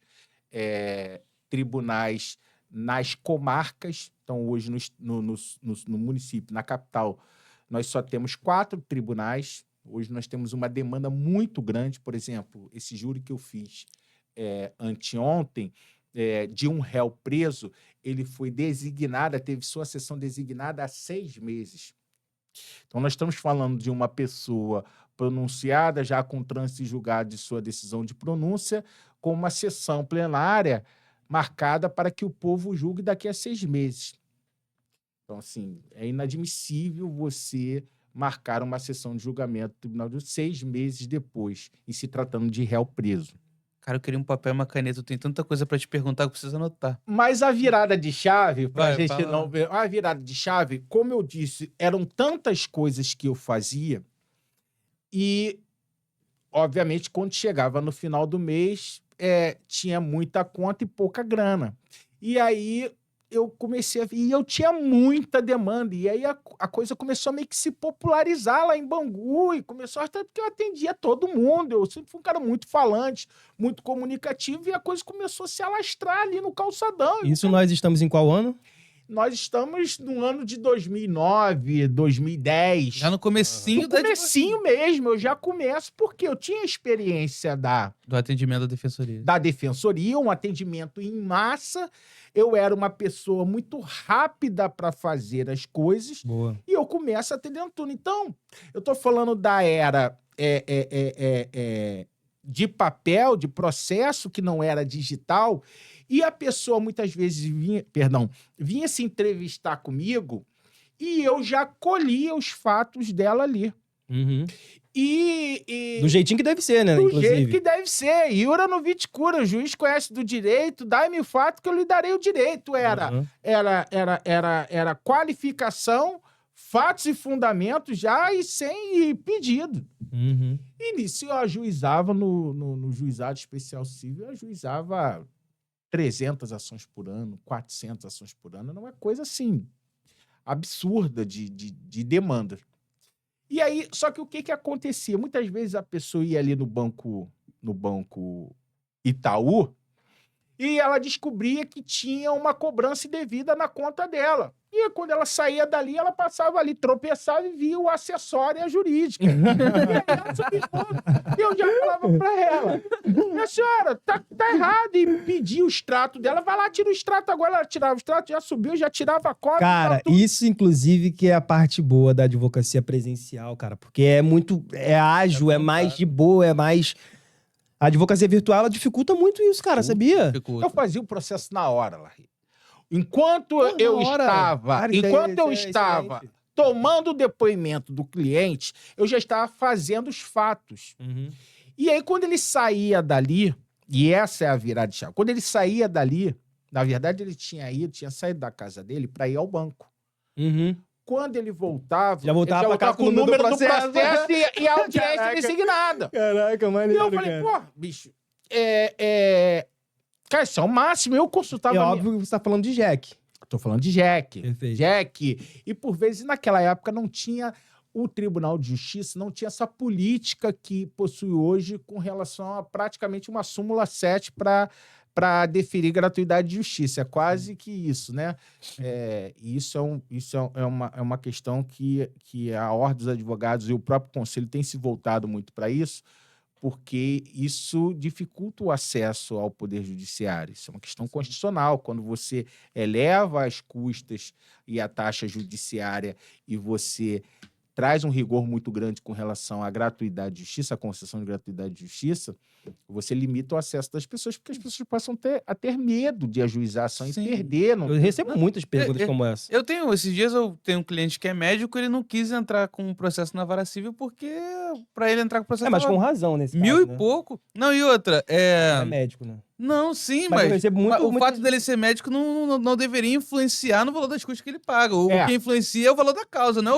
tribunais nas comarcas. Então, hoje, no município, na capital, nós só temos 4 tribunais. Hoje nós temos uma demanda muito grande. Por exemplo, esse júri que eu fiz anteontem, de um réu preso, ele foi designado, teve sua sessão designada há 6 meses. Então, nós estamos falando de uma pessoa pronunciada, já com trânsito julgado de sua decisão de pronúncia, com uma sessão plenária marcada para que o povo julgue daqui a 6 meses. Então, assim, é inadmissível você marcar uma sessão de julgamento do tribunal de 6 meses depois, e se tratando de réu preso. Cara, eu queria um papel e uma caneta. Eu tenho tanta coisa pra te perguntar que eu preciso anotar. Mas a virada de chave, pra Vai, gente fala. não ver. A virada de chave, como eu disse, eram tantas coisas que eu fazia, e, obviamente, quando chegava no final do mês, tinha muita conta e pouca grana. E aí eu comecei a ver, e eu tinha muita demanda, e aí a coisa começou a meio que se popularizar lá em Bangu, e começou até porque eu atendia todo mundo, eu sempre fui um cara muito falante, muito comunicativo, e a coisa começou a se alastrar ali no calçadão. Isso nós estamos em qual ano? Nós estamos no ano de 2009, 2010. Já no comecinho No comecinho mesmo, eu já começo, porque eu tinha experiência do atendimento da defensoria. da defensoria, um atendimento em massa. Eu era uma pessoa muito rápida para fazer as coisas. Boa. E eu começo atendendo tudo. Então, eu estou falando da era de papel, de processo, que não era digital. E a pessoa muitas vezes vinha se entrevistar comigo e eu já colhia os fatos dela ali. Uhum. E Do jeitinho que deve ser, né? do Inclusive. jeito que deve ser. Iura no vit cura, o juiz conhece do direito, dá-me o fato que eu lhe darei o direito. Uhum. Era qualificação, fatos e fundamentos já e sem pedido. Uhum. E nisso eu ajuizava no juizado especial civil, eu ajuizava 300 ações por ano, 400 ações por ano. Era uma coisa assim, absurda de demanda. E aí, só que o que acontecia? Muitas vezes a pessoa ia ali no banco Itaú e ela descobria que tinha uma cobrança indevida na conta dela. E quando ela saía dali, ela passava ali, tropeçava e via o acessório e a jurídica. E aí ela subiu, e eu já falava pra ela, minha senhora, tá errado. E pedia o extrato dela, vai lá, tira o extrato. Agora ela tirava o extrato, já subiu, já tirava a cópia. Cara, isso inclusive que é a parte boa da advocacia presencial, cara, porque é ágil, é mais de boa, é mais... A advocacia virtual, ela dificulta muito isso, cara, sabia? Dificulta. Eu fazia o processo na hora, Larry. Enquanto Porra, eu na hora. estava, Cara, isso enquanto eu isso estava excelente. tomando o depoimento do cliente, eu já estava fazendo os fatos. Uhum. E aí, quando ele saía dali, e essa é a virada de chave, quando ele saía dali, na verdade, ele tinha saído da casa dele para ir ao banco. Uhum. Quando ele voltava, Já voltava ele pra cá com o número do processo né? e a audiência Caraca. designada. Caraca, E maneiro, eu falei, cara. pô, bicho, cara, isso é o máximo. Eu consultava... É óbvio que você tá falando de Jack. Tô falando de Jack. Perfeito. Jack. E, por vezes, naquela época, não tinha... O Tribunal de Justiça não tinha essa política que possui hoje com relação a praticamente uma súmula 7 para deferir gratuidade de justiça. É quase que isso, né? Isso é uma questão que a Ordem dos Advogados e o próprio Conselho têm se voltado muito para isso, porque isso dificulta o acesso ao Poder Judiciário. Isso é uma questão constitucional. Quando você eleva as custas e a taxa judiciária e você traz um rigor muito grande com relação à gratuidade de justiça, à concessão de gratuidade de justiça, você limita o acesso das pessoas, porque as pessoas passam a ter medo de ajuizar a ação Sim. e perder. Não... Eu recebo muitas perguntas como essa. Esses dias eu tenho um cliente que é médico, ele não quis entrar com um processo na vara civil porque pra ele entrar com o processo Mas tava com razão nesse mil caso, e né? pouco. Não, e outra, É médico, né? Não, sim, Mas eu mas recebo o muito- fato dele ser médico não deveria influenciar no valor das custas que ele paga. O É. que influencia é o valor da causa, não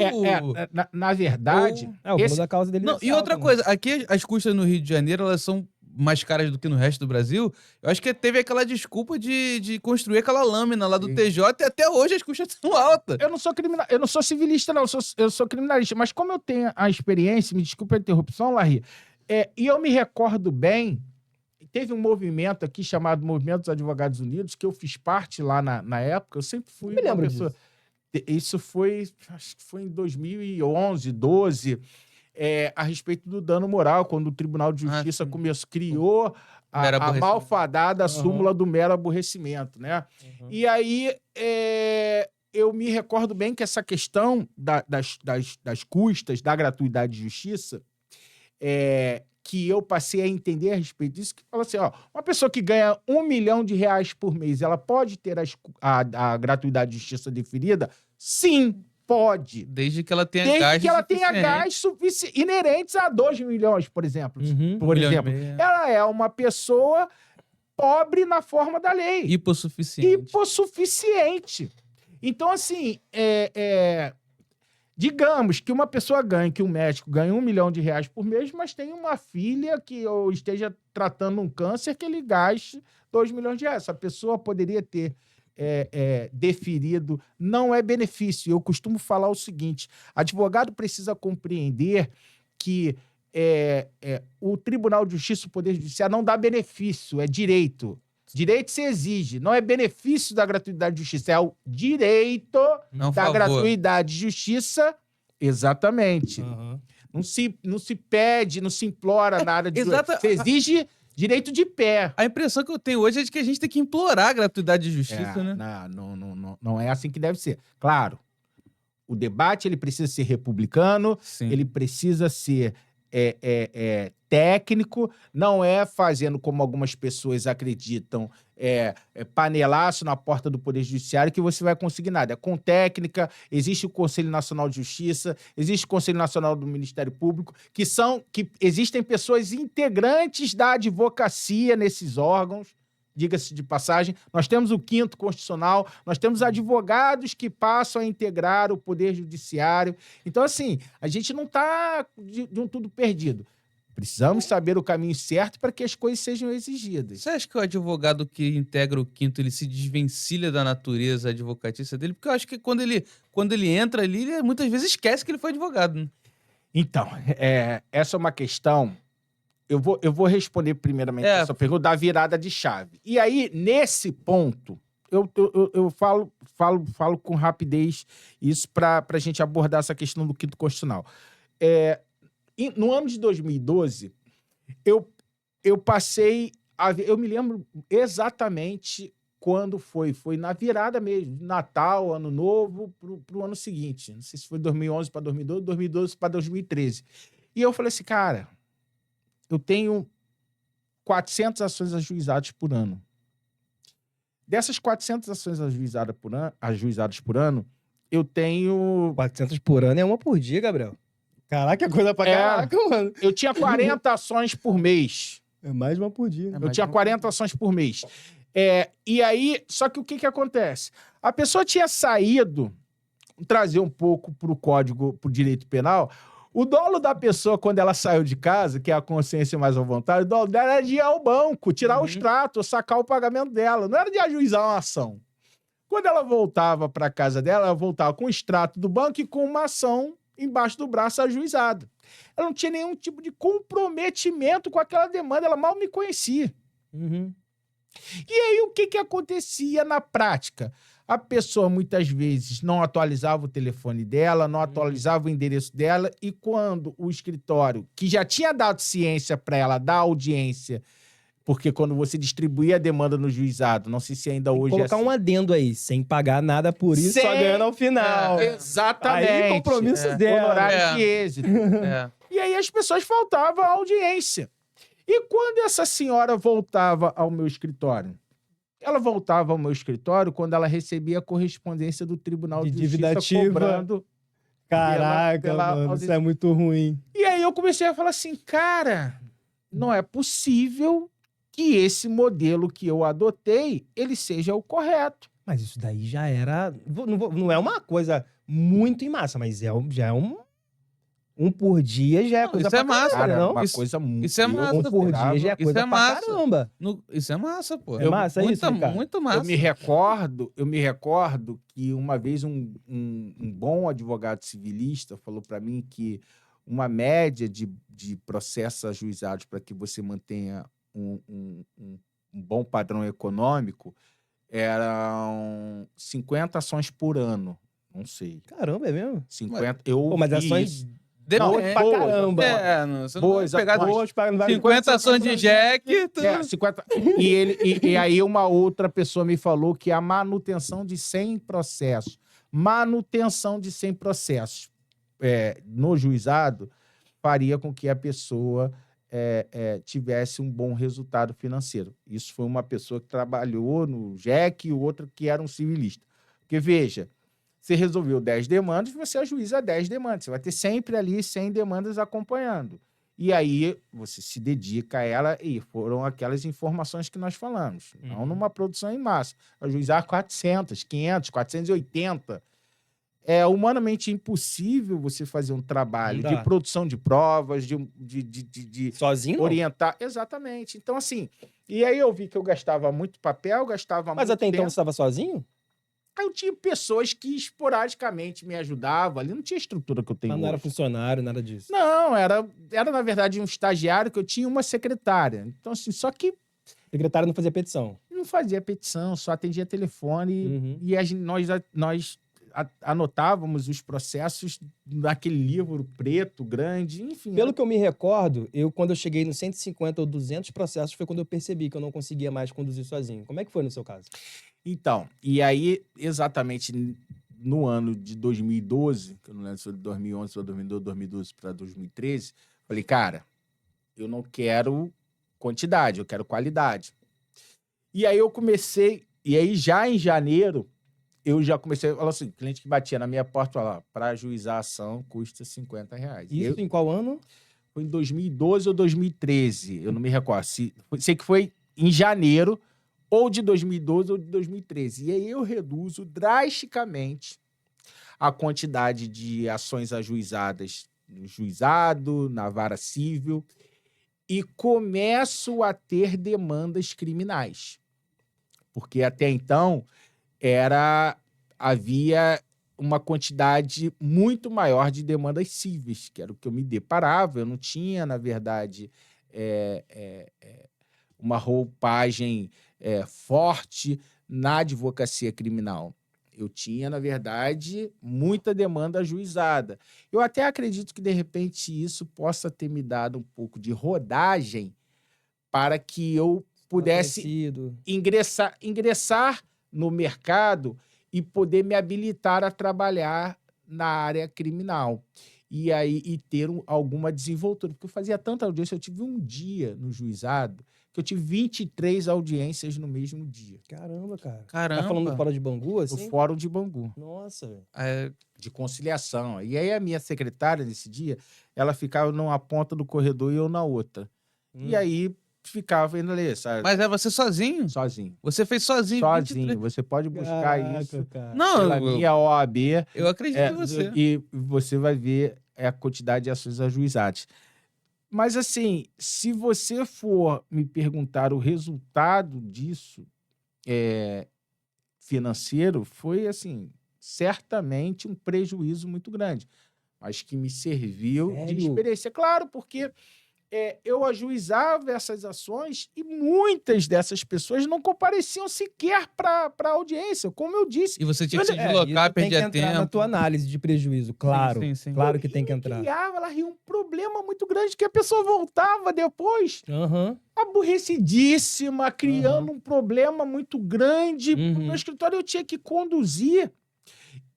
Na verdade... É, o valor da causa dele Não, deve e ser outra alto, né? coisa, aqui as custas no Rio de Janeiro, elas são mais caras do que no resto do Brasil. Eu acho que teve aquela desculpa de construir aquela lâmina lá do Sim. TJ e até hoje as custas são altas. Eu não sou civilista, não. Eu sou criminalista. Mas como eu tenho a experiência, me desculpa a interrupção, Larry, e eu me recordo bem, teve um movimento aqui chamado Movimento dos Advogados Unidos, que eu fiz parte lá na época. Eu sempre fui Eu me uma lembro pessoa... disso. Isso foi, acho que foi em 2011, 12, a respeito do dano moral, quando o Tribunal de Justiça sim. criou Mero a aborrecimento. malfadada súmula do mero aborrecimento, né? Uhum. E aí, eu me recordo bem que essa questão das custas, da gratuidade de justiça, que eu passei a entender a respeito disso, que fala assim, ó, uma pessoa que ganha R$1 milhão por mês, ela pode ter a gratuidade de justiça deferida? Sim, pode. Desde que ela tenha Desde gás que ela tenha suficiente. gás inerentes a 2 milhões, por exemplo. Uhum. Por 1,5 milhão. exemplo, ela é uma pessoa pobre na forma da lei. Hipossuficiente. Hipossuficiente. Então, assim, digamos que uma pessoa ganhe, que um médico ganhe R$1 milhão por mês, mas tem uma filha que ou esteja tratando um câncer que ele gaste R$2 milhões. Essa pessoa poderia ter deferido, não é benefício. Eu costumo falar o seguinte, advogado precisa compreender que o Tribunal de Justiça, o Poder Judiciário, não dá benefício, é direito. Direito se exige, não é benefício da gratuidade de justiça, é o direito Não, da favor. gratuidade de justiça. Exatamente. Uhum. Não se pede, não se implora nada de Exata- Se exige direito de pé. A impressão que eu tenho hoje é de que a gente tem que implorar a gratuidade de justiça, né? Não é assim que deve ser. Claro, o debate ele precisa ser republicano, Sim. ele precisa ser técnico, não é fazendo como algumas pessoas acreditam, panelaço na porta do Poder Judiciário que você vai conseguir nada. É com técnica, existe o Conselho Nacional de Justiça, existe o Conselho Nacional do Ministério Público, que existem pessoas integrantes da advocacia nesses órgãos, diga-se de passagem. Nós temos o 5º Constitucional, nós temos advogados que passam a integrar o Poder Judiciário. Então, assim, a gente não está de um tudo perdido. Precisamos saber o caminho certo para que as coisas sejam exigidas. Você acha que o advogado que integra o 5º, ele se desvencilha da natureza advocatícia dele? Porque eu acho que quando ele entra ali, ele muitas vezes esquece que ele foi advogado, né? Então, essa é uma questão eu vou responder primeiramente a sua pergunta da virada de chave. E aí, nesse ponto, eu falo com rapidez isso para a gente abordar essa questão do quinto constitucional. No ano de 2012, eu passei... Eu me lembro exatamente quando foi. Foi na virada mesmo, Natal, Ano Novo, pro ano seguinte. Não sei se foi 2011 para 2012, 2012 para 2013. E eu falei assim, cara, eu tenho 400 ações ajuizadas por ano. Dessas 400 ações ajuizadas por ano, eu tenho... 400 por ano é uma por dia, Gabriel. Caraca, é coisa pra caraca, mano. Eu tinha 40 ações por mês. É mais uma por dia. Eu tinha 40 ações por mês. E aí, só que o que acontece? A pessoa tinha saído, trazer um pouco pro código, pro direito penal, o dolo da pessoa, quando ela saiu de casa, que é a consciência mais à vontade, o dolo dela era de ir ao banco, tirar o extrato, sacar o pagamento dela. Não era de ajuizar uma ação. Quando ela voltava para casa dela, ela voltava com o extrato do banco e com uma ação embaixo do braço ajuizada. Ela não tinha nenhum tipo de comprometimento com aquela demanda, ela mal me conhecia. E aí, o que acontecia na prática? A pessoa, muitas vezes, não atualizava o telefone dela, não atualizava o endereço dela, e quando o escritório, que já tinha dado ciência para ela dar audiência, porque quando você distribuía a demanda no juizado, não sei se ainda hoje colocar um adendo aí, sem pagar nada por isso, só ganhando ao final. Exatamente. Aí, compromisso dela. Honorário de êxito. E aí, as pessoas faltavam a audiência. E quando essa senhora voltava ao meu escritório? Ela voltava ao meu escritório quando ela recebia a correspondência do Tribunal de dívida Justiça ativa. cobrando... Caraca, mano, isso é muito ruim. E aí eu comecei a falar assim, cara, não é possível que esse modelo que eu adotei, ele seja o correto. Mas isso daí já era... Não é uma coisa muito em massa, mas já é um por dia já é coisa pra massa, cara, não? uma coisa muito... Isso é massa, Um por dia já é coisa pra massa. caramba. Isso é massa, pô. É massa isso, Ricardo? Muito massa. Eu me recordo que uma vez um bom advogado civilista falou para mim que uma média de processos ajuizados para que você mantenha um bom padrão econômico eram 50 ações por ano. Não sei. Caramba, é mesmo? 50. Mas ações... Depende pra caramba. Você boas, não vai pegar boas, 50 ações de Jack. 50. E aí uma outra pessoa me falou que a manutenção de 100 processos. Manutenção de 100 processos no juizado faria com que a pessoa tivesse um bom resultado financeiro. Isso foi uma pessoa que trabalhou no JEC e o outro que era um civilista. Porque, veja, você resolveu 10 demandas, você ajuiza 10 demandas. Você vai ter sempre ali 100 demandas acompanhando. E aí você se dedica a ela e foram aquelas informações que nós falamos. Não numa produção em massa. Ajuizar 400, 500, 480. É humanamente impossível você fazer um trabalho de produção de provas, de sozinho, orientar. Não. Exatamente. Então, assim, e aí eu vi que eu gastava muito papel, gastava muito Mas até então tempo. você estava sozinho? Eu tinha pessoas que esporadicamente me ajudavam ali, não tinha estrutura que eu tenho Mas não hoje. era funcionário, nada disso. Não, era na verdade um estagiário que eu tinha uma secretária. Então, assim, só que Secretário não fazia petição. não fazia petição, só atendia telefone e nós anotávamos os processos naquele livro preto, grande, enfim. Pelo que eu me recordo, quando eu cheguei nos 150 ou 200 processos, foi quando eu percebi que eu não conseguia mais conduzir sozinho. Como é que foi no seu caso? Então, e aí, exatamente no ano de 2012, que eu não lembro se foi de 2011 para 2012, 2012 para 2013, falei, cara, eu não quero quantidade, eu quero qualidade. E aí eu comecei, e aí já em janeiro, eu já comecei a falar assim, cliente que batia na minha porta, falava, para ajuizar a ação custa R$50. Isso em qual ano? Foi em 2012 ou 2013, eu não me recordo. Sei que foi em janeiro, ou de 2012 ou de 2013. E aí eu reduzo drasticamente a quantidade de ações ajuizadas no juizado, na vara civil, e começo a ter demandas criminais. Porque até então havia uma quantidade muito maior de demandas cíveis, que era o que eu me deparava. Eu não tinha, na verdade, uma roupagem forte na advocacia criminal. Eu tinha, na verdade, muita demanda ajuizada. Eu até acredito que, de repente, isso possa ter me dado um pouco de rodagem para que eu pudesse Conhecido. ingressar no mercado e poder me habilitar a trabalhar na área criminal. E aí ter alguma desenvoltura. Porque eu fazia tanta audiência, eu tive um dia no juizado que eu tive 23 audiências no mesmo dia. Caramba, cara. Tá Caramba. falando do Fórum de Bangu, No assim? Fórum de Bangu, Nossa, velho. É, de conciliação. E aí a minha secretária, nesse dia, ela ficava numa ponta do corredor e eu na outra. E aí ficava indo ali, sabe? mas é você sozinho? Sozinho. Você fez sozinho? Sozinho. 23. Você pode buscar Caraca, isso cara. Não, pela minha OAB. eu acredito em você. E você vai ver a quantidade de ações ajuizadas. Mas, assim, se você for me perguntar o resultado disso financeiro, foi, assim, certamente um prejuízo muito grande, mas que me serviu de Sério? experiência. Claro, porque eu ajuizava essas ações e muitas dessas pessoas não compareciam sequer para a audiência, como eu disse. E você tinha que se Isso deslocar, tem que perdia entrar na tempo. tua análise de prejuízo, claro. sim. Claro que tem E que me entrar. criava, ela ria um problema muito grande, que a pessoa voltava depois Aham. aborrecidíssima, criando um problema muito grande. No Uhum. meu escritório eu tinha que conduzir.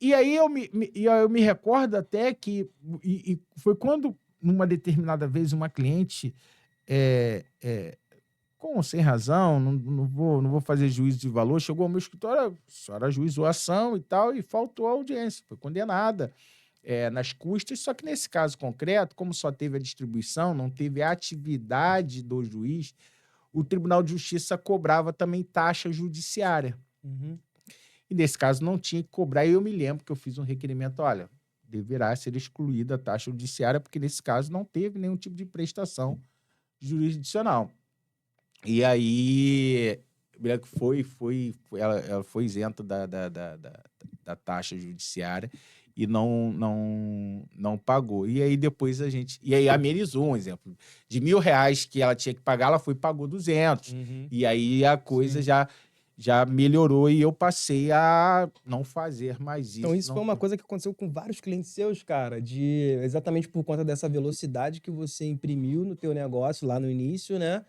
E aí eu me recordo até que e foi quando, numa determinada vez, uma cliente, com ou sem razão, não vou fazer juízo de valor, chegou ao meu escritório, a senhora ajuizou a ação e tal, e faltou a audiência, foi condenada nas custas, só que nesse caso concreto, como só teve a distribuição, não teve a atividade do juiz, o Tribunal de Justiça cobrava também taxa judiciária. Uhum. E nesse caso não tinha que cobrar, e eu me lembro que eu fiz um requerimento, olha, deverá ser excluída a taxa judiciária, porque nesse caso não teve nenhum tipo de prestação jurisdicional. E aí, ela foi isenta da taxa judiciária e não pagou. E aí depois e aí amenizou, um exemplo. De R$1.000 que ela tinha que pagar, ela foi e pagou 200. Uhum. E aí a coisa já melhorou e eu passei a não fazer mais isso. Então, isso não foi uma coisa que aconteceu com vários clientes seus, cara, exatamente por conta dessa velocidade que você imprimiu no teu negócio lá no início, né?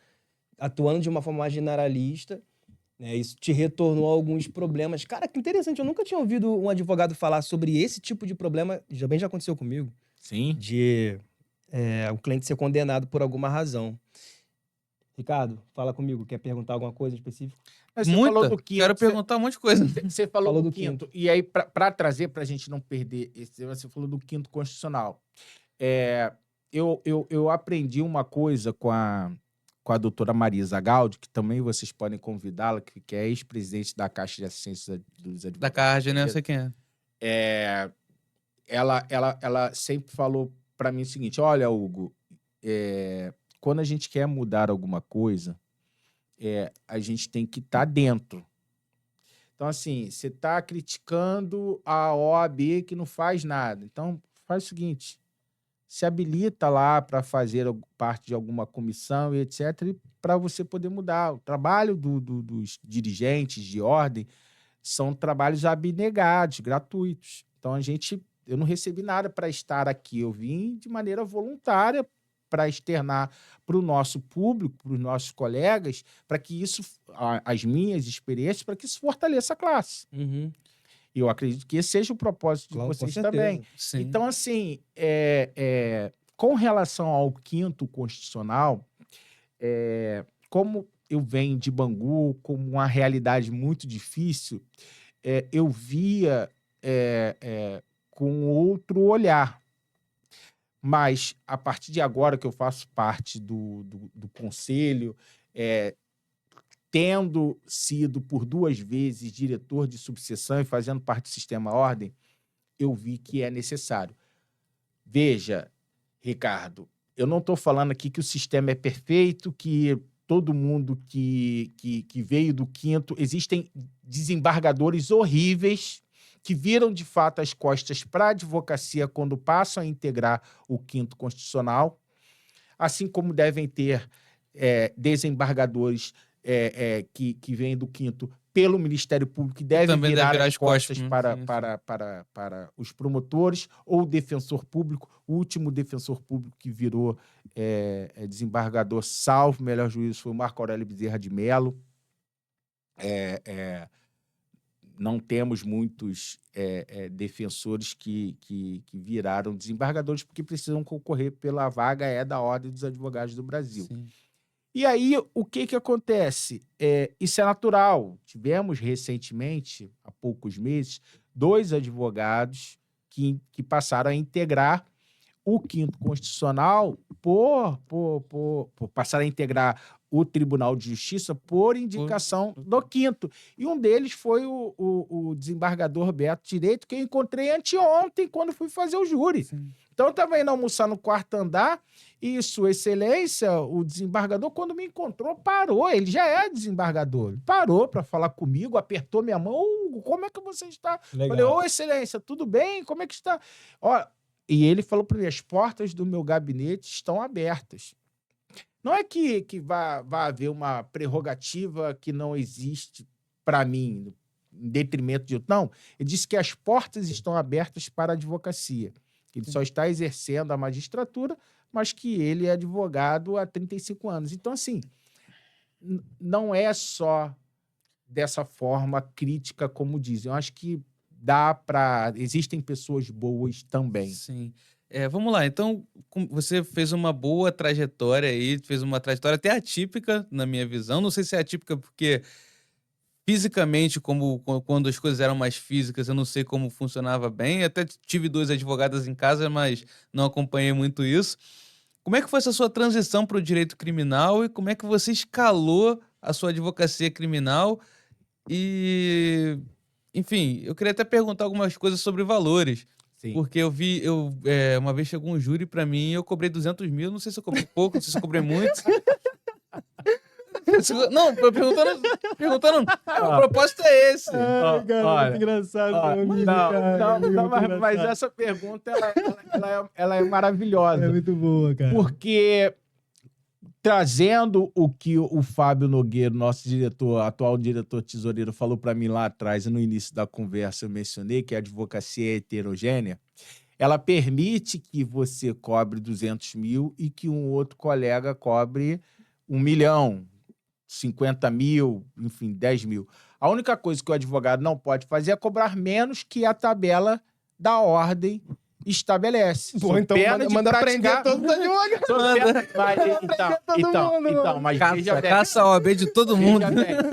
Atuando de uma forma mais generalista, né? Isso te retornou alguns problemas. Cara, que interessante, eu nunca tinha ouvido um advogado falar sobre esse tipo de problema, já aconteceu comigo, Sim. de o cliente ser condenado por alguma razão. Ricardo, fala comigo, quer perguntar alguma coisa específica? Mas você Muita. falou do quinto. Quero perguntar um monte de coisa. Você falou do quinto. E aí, para trazer, para a gente não perder, você falou do quinto constitucional. Eu aprendi uma coisa com a doutora Marisa Gaudi, que também vocês podem convidá-la, que é ex-presidente da Caixa de Assistência dos Advogados. Da Card, né? Eu sei quem é. Ela sempre falou para mim o seguinte, olha, Hugo, quando a gente quer mudar alguma coisa, a gente tem que estar dentro. Então, assim, você está criticando a OAB que não faz nada. Então, faz o seguinte, se habilita lá para fazer parte de alguma comissão e etc., para você poder mudar. O trabalho dos dirigentes de ordem são trabalhos abnegados, gratuitos. Então, eu não recebi nada para estar aqui. Eu vim de maneira voluntária para externar para o nosso público, para os nossos colegas, para que isso, as minhas experiências, para que isso fortaleça a classe. Uhum. E eu acredito que esse seja o propósito de vocês também. Sim. Então, assim, com relação ao quinto constitucional, como eu venho de Bangu, como uma realidade muito difícil, eu via com outro olhar. Mas, a partir de agora que eu faço parte do conselho, tendo sido por 2 vezes diretor de subseção e fazendo parte do Sistema Ordem, eu vi que é necessário. Veja, Ricardo, eu não estou falando aqui que o sistema é perfeito, que todo mundo que veio do quinto... Existem desembargadores horríveis que viram, de fato, as costas para a advocacia quando passam a integrar o quinto constitucional. assim como devem ter desembargadores que vêm do quinto pelo Ministério Público, que devem também deve virar virar as as costas, costas sim, para os promotores ou o defensor público. O último defensor público que virou desembargador, salvo melhor juízo, foi o Marco Aurélio Bezerra de Mello. Não temos muitos defensores que viraram desembargadores, porque precisam concorrer pela vaga da Ordem dos Advogados do Brasil. sim. E aí, o que acontece? Isso é natural. Tivemos recentemente, há poucos meses, 2 advogados que passaram a integrar o quinto constitucional passaram a integrar o Tribunal de Justiça por indicação do quinto. E um deles foi o desembargador Beto Direito, que eu encontrei anteontem, quando fui fazer o júri. Sim. Então, eu estava indo almoçar no 4º andar e Sua Excelência, o desembargador, quando me encontrou, parou. Ele já é desembargador. Ele parou para falar comigo, apertou minha mão. Hugo, como é que você está? Legal. Falei, ô, Excelência, tudo bem? Como é que está? Ó, e ele falou para mim, as portas do meu gabinete estão abertas. Não é que vá haver uma prerrogativa que não existe para mim, em detrimento de outro. Não, ele disse que as portas estão abertas para a advocacia. Ele só está exercendo a magistratura, mas que ele é advogado há 35 anos. Então, assim, não é só dessa forma crítica como dizem. Eu acho que existem pessoas boas também. Sim. Vamos lá, então você fez uma boa trajetória aí, fez uma trajetória até atípica, na minha visão. Não sei se é atípica porque fisicamente, quando as coisas eram mais físicas, eu não sei como funcionava bem. Até tive 2 advogadas em casa, mas não acompanhei muito isso. Como é que foi essa sua transição para o direito criminal e como é que você escalou a sua advocacia criminal? E, enfim, eu queria até perguntar algumas coisas sobre valores. Sim. Porque uma vez chegou um júri pra mim e eu cobrei 200 mil. Não sei se eu cobrei pouco, não sei se eu cobrei muito. Não, perguntando. O propósito é esse. Ai, cara, olha, muito engraçado. olha, meu amigo, não, cara, muito mas engraçado. essa pergunta ela é maravilhosa. É muito boa, cara. Porque, trazendo o que o Fábio Nogueira, nosso atual diretor tesoureiro, falou para mim lá atrás, e no início da conversa eu mencionei que a advocacia é heterogênea, ela permite que você cobre 200 mil e que um outro colega cobre 1 milhão, 50 mil, enfim, 10 mil. A única coisa que o advogado não pode fazer é cobrar menos que a tabela da ordem estabelece. Pô, então manda prender todos os advogados. Mas veja bem. Caça a OAB de todo mundo.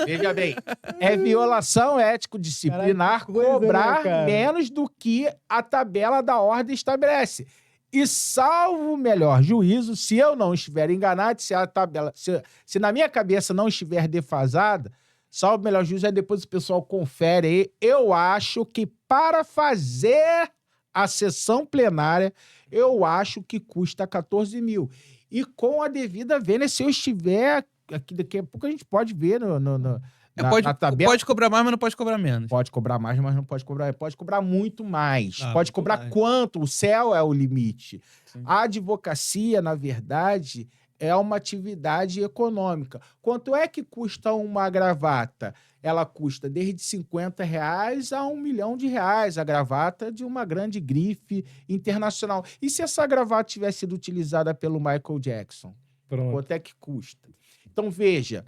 Veja bem. É violação ético-disciplinar Caraca, que coisa, cobrar né, cara? menos do que a tabela da ordem estabelece. E salvo melhor juízo, se eu não estiver enganado, se a tabela, se na minha cabeça não estiver defasada, salvo melhor juízo, aí depois o pessoal confere aí. Eu acho que para fazer a sessão plenária, eu acho que custa 14 mil. E com a devida vênia, se eu estiver aqui, daqui a pouco a gente pode ver na tabela. Pode cobrar mais, mas não pode cobrar menos. Pode cobrar mais, mas não pode cobrar. Pode cobrar muito mais. Ah, Pode muito cobrar mais. quanto? O céu é o limite. Sim. A advocacia, na verdade, é uma atividade econômica. Quanto é que custa uma gravata? Ela custa desde R$50 a R$1 milhão. A gravata de uma grande grife internacional. E se essa gravata tivesse sido utilizada pelo Michael Jackson? Pronto. Quanto é que custa? Então, veja,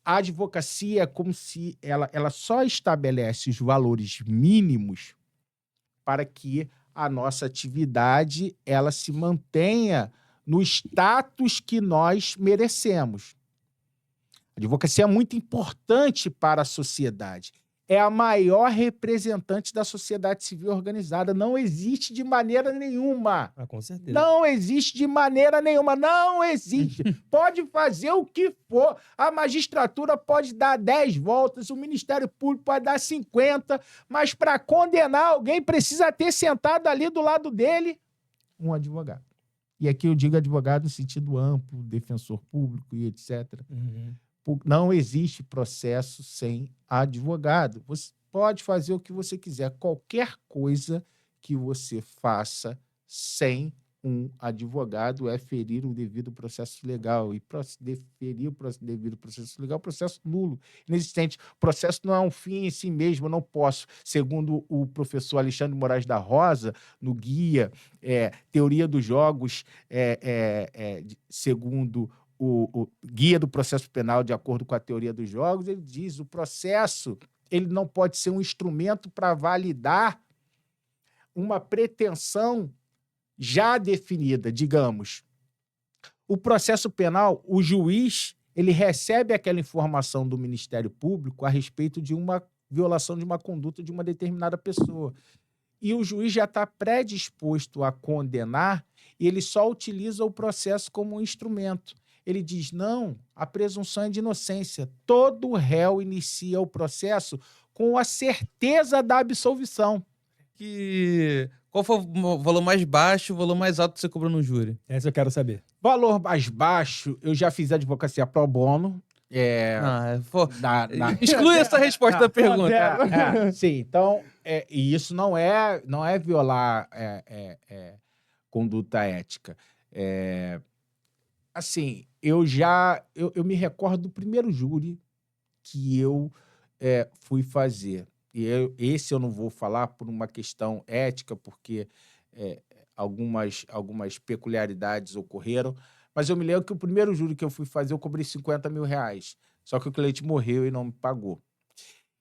a advocacia é como se ela só estabelece os valores mínimos para que a nossa atividade ela se mantenha no status que nós merecemos. A advocacia é muito importante para a sociedade. É a maior representante da sociedade civil organizada. Não existe de maneira nenhuma. Ah, com certeza. Não existe de maneira nenhuma. Não existe. Pode fazer o que for. A magistratura pode dar 10 voltas, o Ministério Público pode dar 50, mas para condenar alguém precisa ter sentado ali do lado dele um advogado. E aqui eu digo advogado no sentido amplo, defensor público e etc. Uhum. Não existe processo sem advogado. Você pode fazer o que você quiser. Qualquer coisa que você faça sem um advogado é ferir o devido processo legal. E ferir o devido processo legal é um processo nulo, inexistente. O processo não é um fim em si mesmo, eu não posso. Segundo o professor Alexandre Moraes da Rosa, no guia Teoria dos Jogos, segundo o guia do processo penal, de acordo com a teoria dos jogos, ele diz o processo ele não pode ser um instrumento para validar uma pretensão já definida, digamos. O processo penal, o juiz, ele recebe aquela informação do Ministério Público a respeito de uma violação de uma conduta de uma determinada pessoa. E o juiz já está predisposto a condenar e ele só utiliza o processo como um instrumento. Ele diz, não, a presunção é de inocência. Todo réu inicia o processo com a certeza da absolvição. Qual foi o valor mais baixo e o valor mais alto que você cobrou no júri? Essa eu quero saber. Valor mais baixo, eu já fiz advocacia pro bono. Exclui essa resposta da pergunta. Sim, então, e isso não é violar conduta ética. Assim, eu me recordo do primeiro júri que eu fui fazer. E esse eu não vou falar por uma questão ética, porque algumas peculiaridades ocorreram, mas eu me lembro que o primeiro júri que eu fui fazer, eu cobrei R$50 mil. Só que o cliente morreu e não me pagou.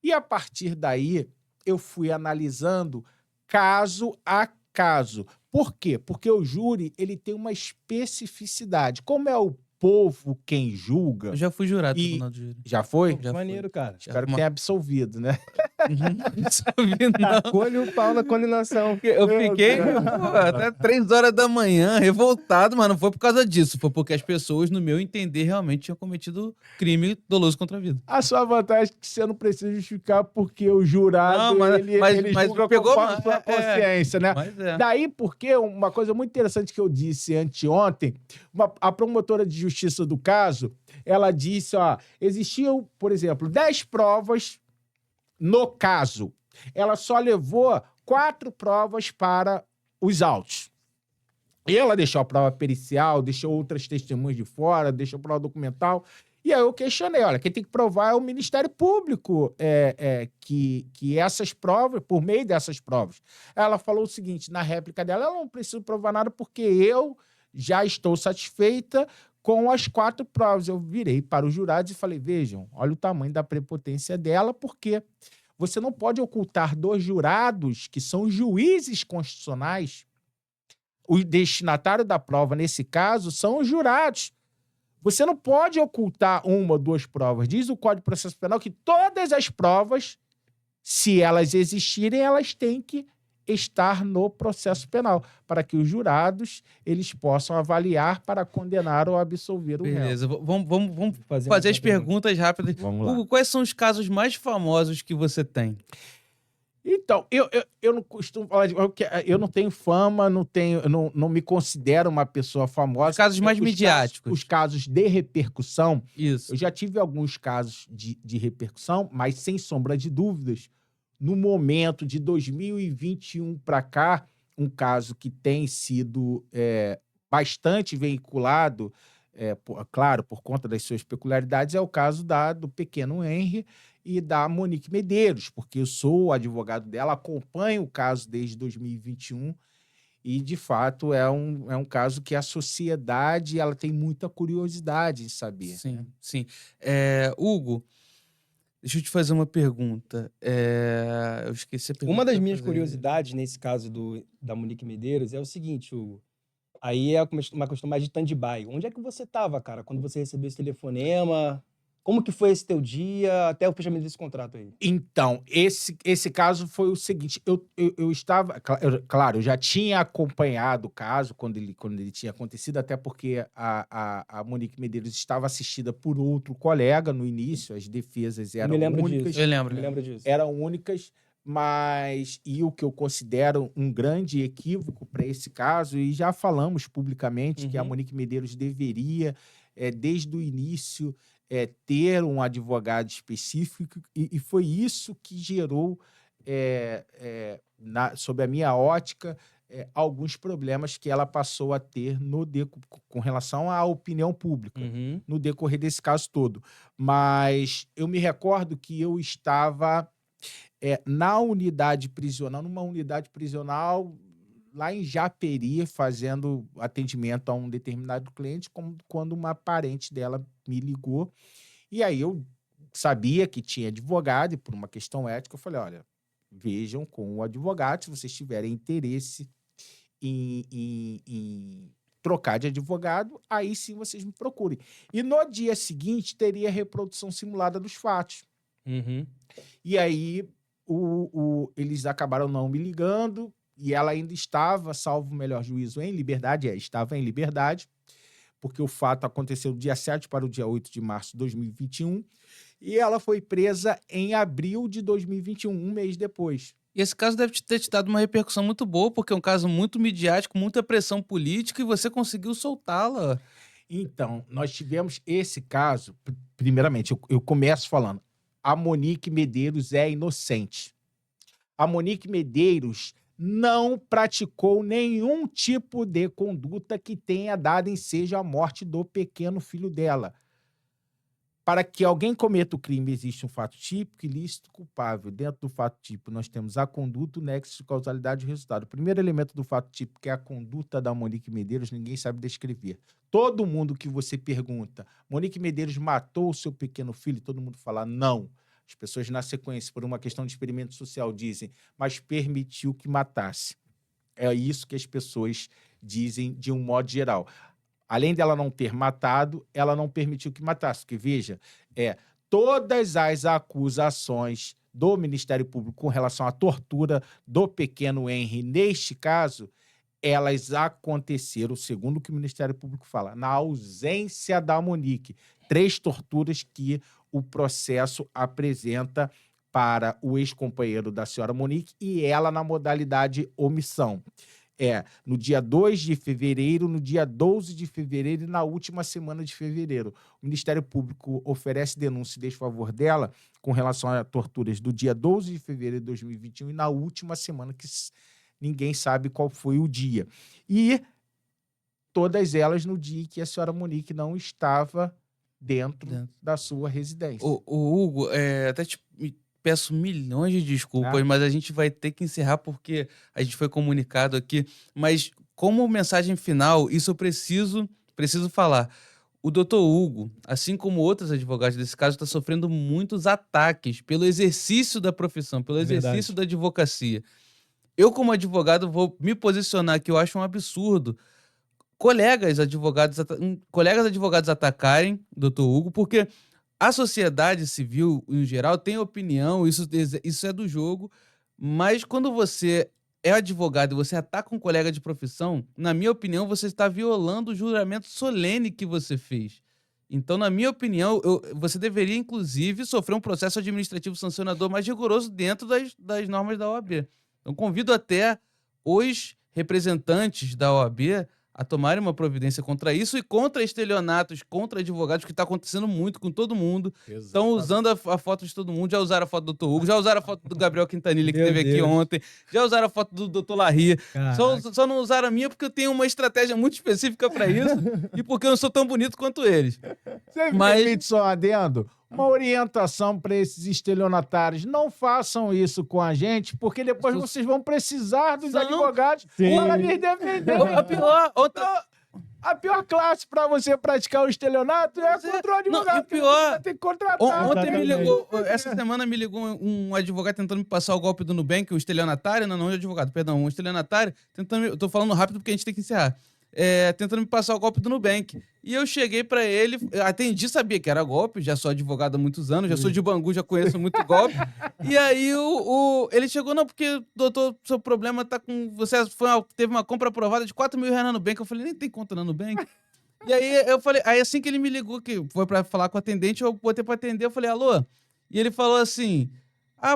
E a partir daí, eu fui analisando caso a caso. Por quê? Porque o júri ele tem uma especificidade. Como é o povo quem julga... Eu já fui jurado no tribunal de júri. Já foi? Já maneiro, cara. Espero que tenha absolvido, né? Tacou-lhe o pau na condenação. Eu fiquei até 3 horas da manhã revoltado, mas não foi por causa disso. Foi porque as pessoas, no meu entender, realmente tinham cometido crime doloso contra a vida. A sua vantagem é que você não precisa justificar porque o jurado, ele julga conforme sua consciência, né? Daí porque uma coisa muito interessante que eu disse anteontem, a promotora de justiça do caso, ela disse, existiam, por exemplo, 10 provas no caso. Ela só levou 4 provas para os autos. E ela deixou a prova pericial, deixou outras testemunhas de fora, deixou a prova documental. E aí eu questionei, olha, quem tem que provar é o Ministério Público, que essas provas, por meio dessas provas. Ela falou o seguinte, na réplica dela, eu não preciso provar nada porque eu já estou satisfeita com as 4 provas. Eu virei para os jurados e falei, vejam, olha o tamanho da prepotência dela, porque você não pode ocultar dos jurados, que são juízes constitucionais, o destinatário da prova, nesse caso, são os jurados. Você não pode ocultar 1 ou 2 provas. Diz o Código de Processo Penal que todas as provas, se elas existirem, elas têm que estar no processo penal, para que os jurados eles possam avaliar para condenar ou absolver o réu. Beleza, vamos fazer as perguntas rápidas. Vamos lá. Hugo, quais são os casos mais famosos que você tem? Então, eu não costumo falar eu não tenho fama, não me considero uma pessoa famosa. Os casos mais midiáticos. Os casos de repercussão. Isso. Eu já tive alguns casos de repercussão, mas sem sombra de dúvidas, no momento de 2021 para cá, um caso que tem sido bastante veiculado, claro, por conta das suas peculiaridades, é o caso do pequeno Henry e da Monique Medeiros, porque eu sou o advogado dela, acompanho o caso desde 2021 e, de fato, é um caso que a sociedade ela tem muita curiosidade em saber. Sim, sim. Hugo, deixa eu te fazer uma pergunta. Eu esqueci a pergunta. Uma das minhas curiosidades nesse caso da Monique Medeiros é o seguinte, Hugo. Aí é uma questão mais de stand-by. Onde é que você estava, cara, quando você recebeu esse telefonema? Como que foi esse teu dia até o fechamento desse contrato aí? Então, esse caso foi o seguinte, eu estava... Claro, eu já tinha acompanhado o caso quando ele tinha acontecido, até porque a Monique Medeiros estava assistida por outro colega no início, as defesas eram únicas. Eu lembro disso. Eram únicas, mas... E o que eu considero um grande equívoco para esse caso, e já falamos publicamente que a Monique Medeiros deveria, desde o início... ter um advogado específico, e foi isso que gerou, sob a minha ótica, alguns problemas que ela passou a ter com relação à opinião pública, no decorrer desse caso todo. Mas eu me recordo que eu estava na unidade prisional, numa unidade prisional lá em Japeri, fazendo atendimento a um determinado cliente, quando uma parente dela me ligou. E aí eu sabia que tinha advogado, e por uma questão ética, eu falei, olha, vejam com o advogado, se vocês tiverem interesse em trocar de advogado, aí sim vocês me procurem. E no dia seguinte teria reprodução simulada dos fatos. E aí eles acabaram não me ligando, e ela ainda estava, salvo o melhor juízo, em liberdade, estava em liberdade, porque o fato aconteceu do dia 7 para o dia 8 de março de 2021, e ela foi presa em abril de 2021, um mês depois. E esse caso deve ter te dado uma repercussão muito boa, porque é um caso muito midiático, muita pressão política, e você conseguiu soltá-la. Então, nós tivemos esse caso, primeiramente, eu começo falando, a Monique Medeiros é inocente. A Monique Medeiros não praticou nenhum tipo de conduta que tenha dado ensejo à morte do pequeno filho dela. Para que alguém cometa o crime, existe um fato típico, ilícito, culpável. Dentro do fato típico, nós temos a conduta, o nexo de causalidade e o resultado. O primeiro elemento do fato típico, que é a conduta da Monique Medeiros, ninguém sabe descrever. Todo mundo que você pergunta, Monique Medeiros matou o seu pequeno filho? Todo mundo fala não. As pessoas, na sequência, por uma questão de experimento social, dizem, mas permitiu que matasse. É isso que as pessoas dizem de um modo geral. Além dela não ter matado, ela não permitiu que matasse. Porque, veja, todas as acusações do Ministério Público com relação à tortura do pequeno Henry, neste caso, elas aconteceram, segundo o que o Ministério Público fala, na ausência da Monique. 3 torturas que o processo apresenta para o ex-companheiro da senhora Monique e ela na modalidade omissão. No dia 2 de fevereiro, no dia 12 de fevereiro e na última semana de fevereiro. O Ministério Público oferece denúncia em desfavor dela com relação a torturas do dia 12 de fevereiro de 2021 e na última semana, que ninguém sabe qual foi o dia. E todas elas no dia que a senhora Monique não estava dentro da sua residência. O Hugo, até peço milhões de desculpas, mas a gente vai ter que encerrar porque a gente foi comunicado aqui. Mas como mensagem final, isso eu preciso falar. O doutor Hugo, assim como outros advogados desse caso, está sofrendo muitos ataques pelo exercício da profissão, pelo exercício da advocacia. Eu, como advogado, vou me posicionar aqui, eu acho um absurdo colegas advogados atacarem o doutor Hugo, porque a sociedade civil, em geral, tem opinião, isso é do jogo, mas quando você é advogado e você ataca um colega de profissão, na minha opinião, você está violando o juramento solene que você fez. Então, na minha opinião, você deveria, inclusive, sofrer um processo administrativo sancionador mais rigoroso dentro das normas da OAB. Então, convido até os representantes da OAB a tomarem uma providência contra isso e contra estelionatos, contra advogados, que está acontecendo muito com todo mundo. Estão usando a foto de todo mundo, já usaram a foto do Dr. Hugo, já usaram a foto do Gabriel Quintanilha, que esteve aqui ontem, já usaram a foto do Dr. Larry. Só não usaram a minha porque eu tenho uma estratégia muito específica para isso e porque eu não sou tão bonito quanto eles. Você me permite só adendo? Uma orientação para esses estelionatários. Não façam isso com a gente, porque depois vocês vão precisar dos advogados para lhes defender. A pior classe para você praticar o estelionato é contra o advogado. Não, pior, você tem que contratar. Essa semana me ligou um advogado tentando me passar o golpe do Nubank, o estelionatário, não de advogado, perdão, um estelionatário, eu tô falando rápido porque a gente tem que encerrar. Tentando me passar o golpe do Nubank. E eu cheguei pra ele, atendi, sabia que era golpe, já sou advogado há muitos anos, já sou de Bangu, já conheço muito golpe. E aí ele chegou, não, porque, doutor, seu problema tá com... Você teve uma compra aprovada de R$4 mil na Nubank. Eu falei, nem tem conta na Nubank. E aí eu falei, aí assim que ele me ligou, que foi pra falar com o atendente, eu botei pra atender, eu falei, alô? E ele falou assim...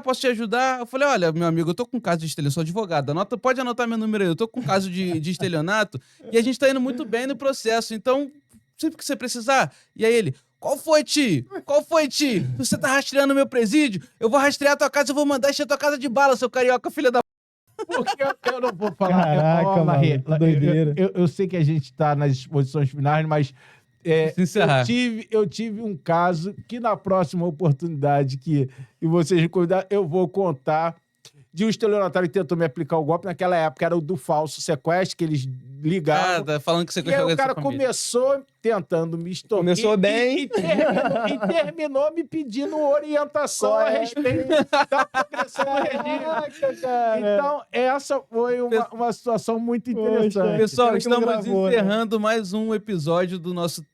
posso te ajudar? Eu falei, olha, meu amigo, eu tô com um caso de estelionato, sou advogado, pode anotar meu número aí, eu tô com um caso de estelionato e a gente tá indo muito bem no processo, então, sempre que você precisar. E aí ele, qual foi, Ti? Você tá rastreando meu presídio? Eu vou rastrear a tua casa, eu vou mandar encher a tua casa de bala, seu carioca, filha da... Porque eu não vou falar. Caraca, Ó, Larry, mano, que doideira. eu sei que a gente tá nas exposições finais, mas Se encerrar. eu tive um caso que na próxima oportunidade que vocês me convidarem, eu vou contar de um estelionatário que tentou me aplicar o golpe. Naquela época era o do falso sequestro, que eles ligavam. Tá falando que você E aí gostou o cara dessa família. começou tentando me extorquir. Começou bem. E terminou me pedindo orientação a respeito da progressão do regime. Caraca, cara. Então, essa foi uma situação muito interessante. Pessoal, Cara que não estamos gravou, né? encerrando mais um episódio do nosso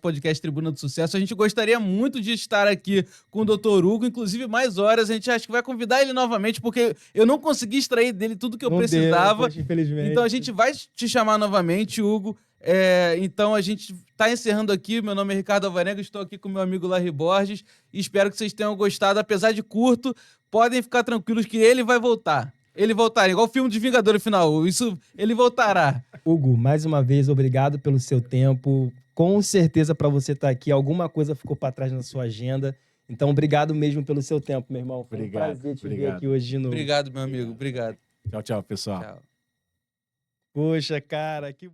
podcast Tribuna do Sucesso. A gente gostaria muito de estar aqui com o Dr. Hugo, inclusive mais horas. A gente acha que vai convidar ele novamente, porque eu não consegui extrair dele tudo que eu Não deu, precisava. poxa, infelizmente. Então a gente vai te chamar novamente, Hugo. Então a gente está encerrando aqui. Meu nome é Ricardo Alvarenga, estou aqui com meu amigo Larry Borges e espero que vocês tenham gostado. Apesar de curto, podem ficar tranquilos que ele vai voltar. Ele voltará, igual o filme de Vingadores final. Isso, ele voltará. Hugo, mais uma vez, obrigado pelo seu tempo. Com certeza, para você estar aqui, alguma coisa ficou para trás na sua agenda. Então, obrigado mesmo pelo seu tempo, meu irmão. Foi Obrigado, um prazer te ver obrigado. aqui hoje de novo. Obrigado, meu amigo. Obrigado. Tchau, tchau, pessoal. Tchau. Poxa, cara, que...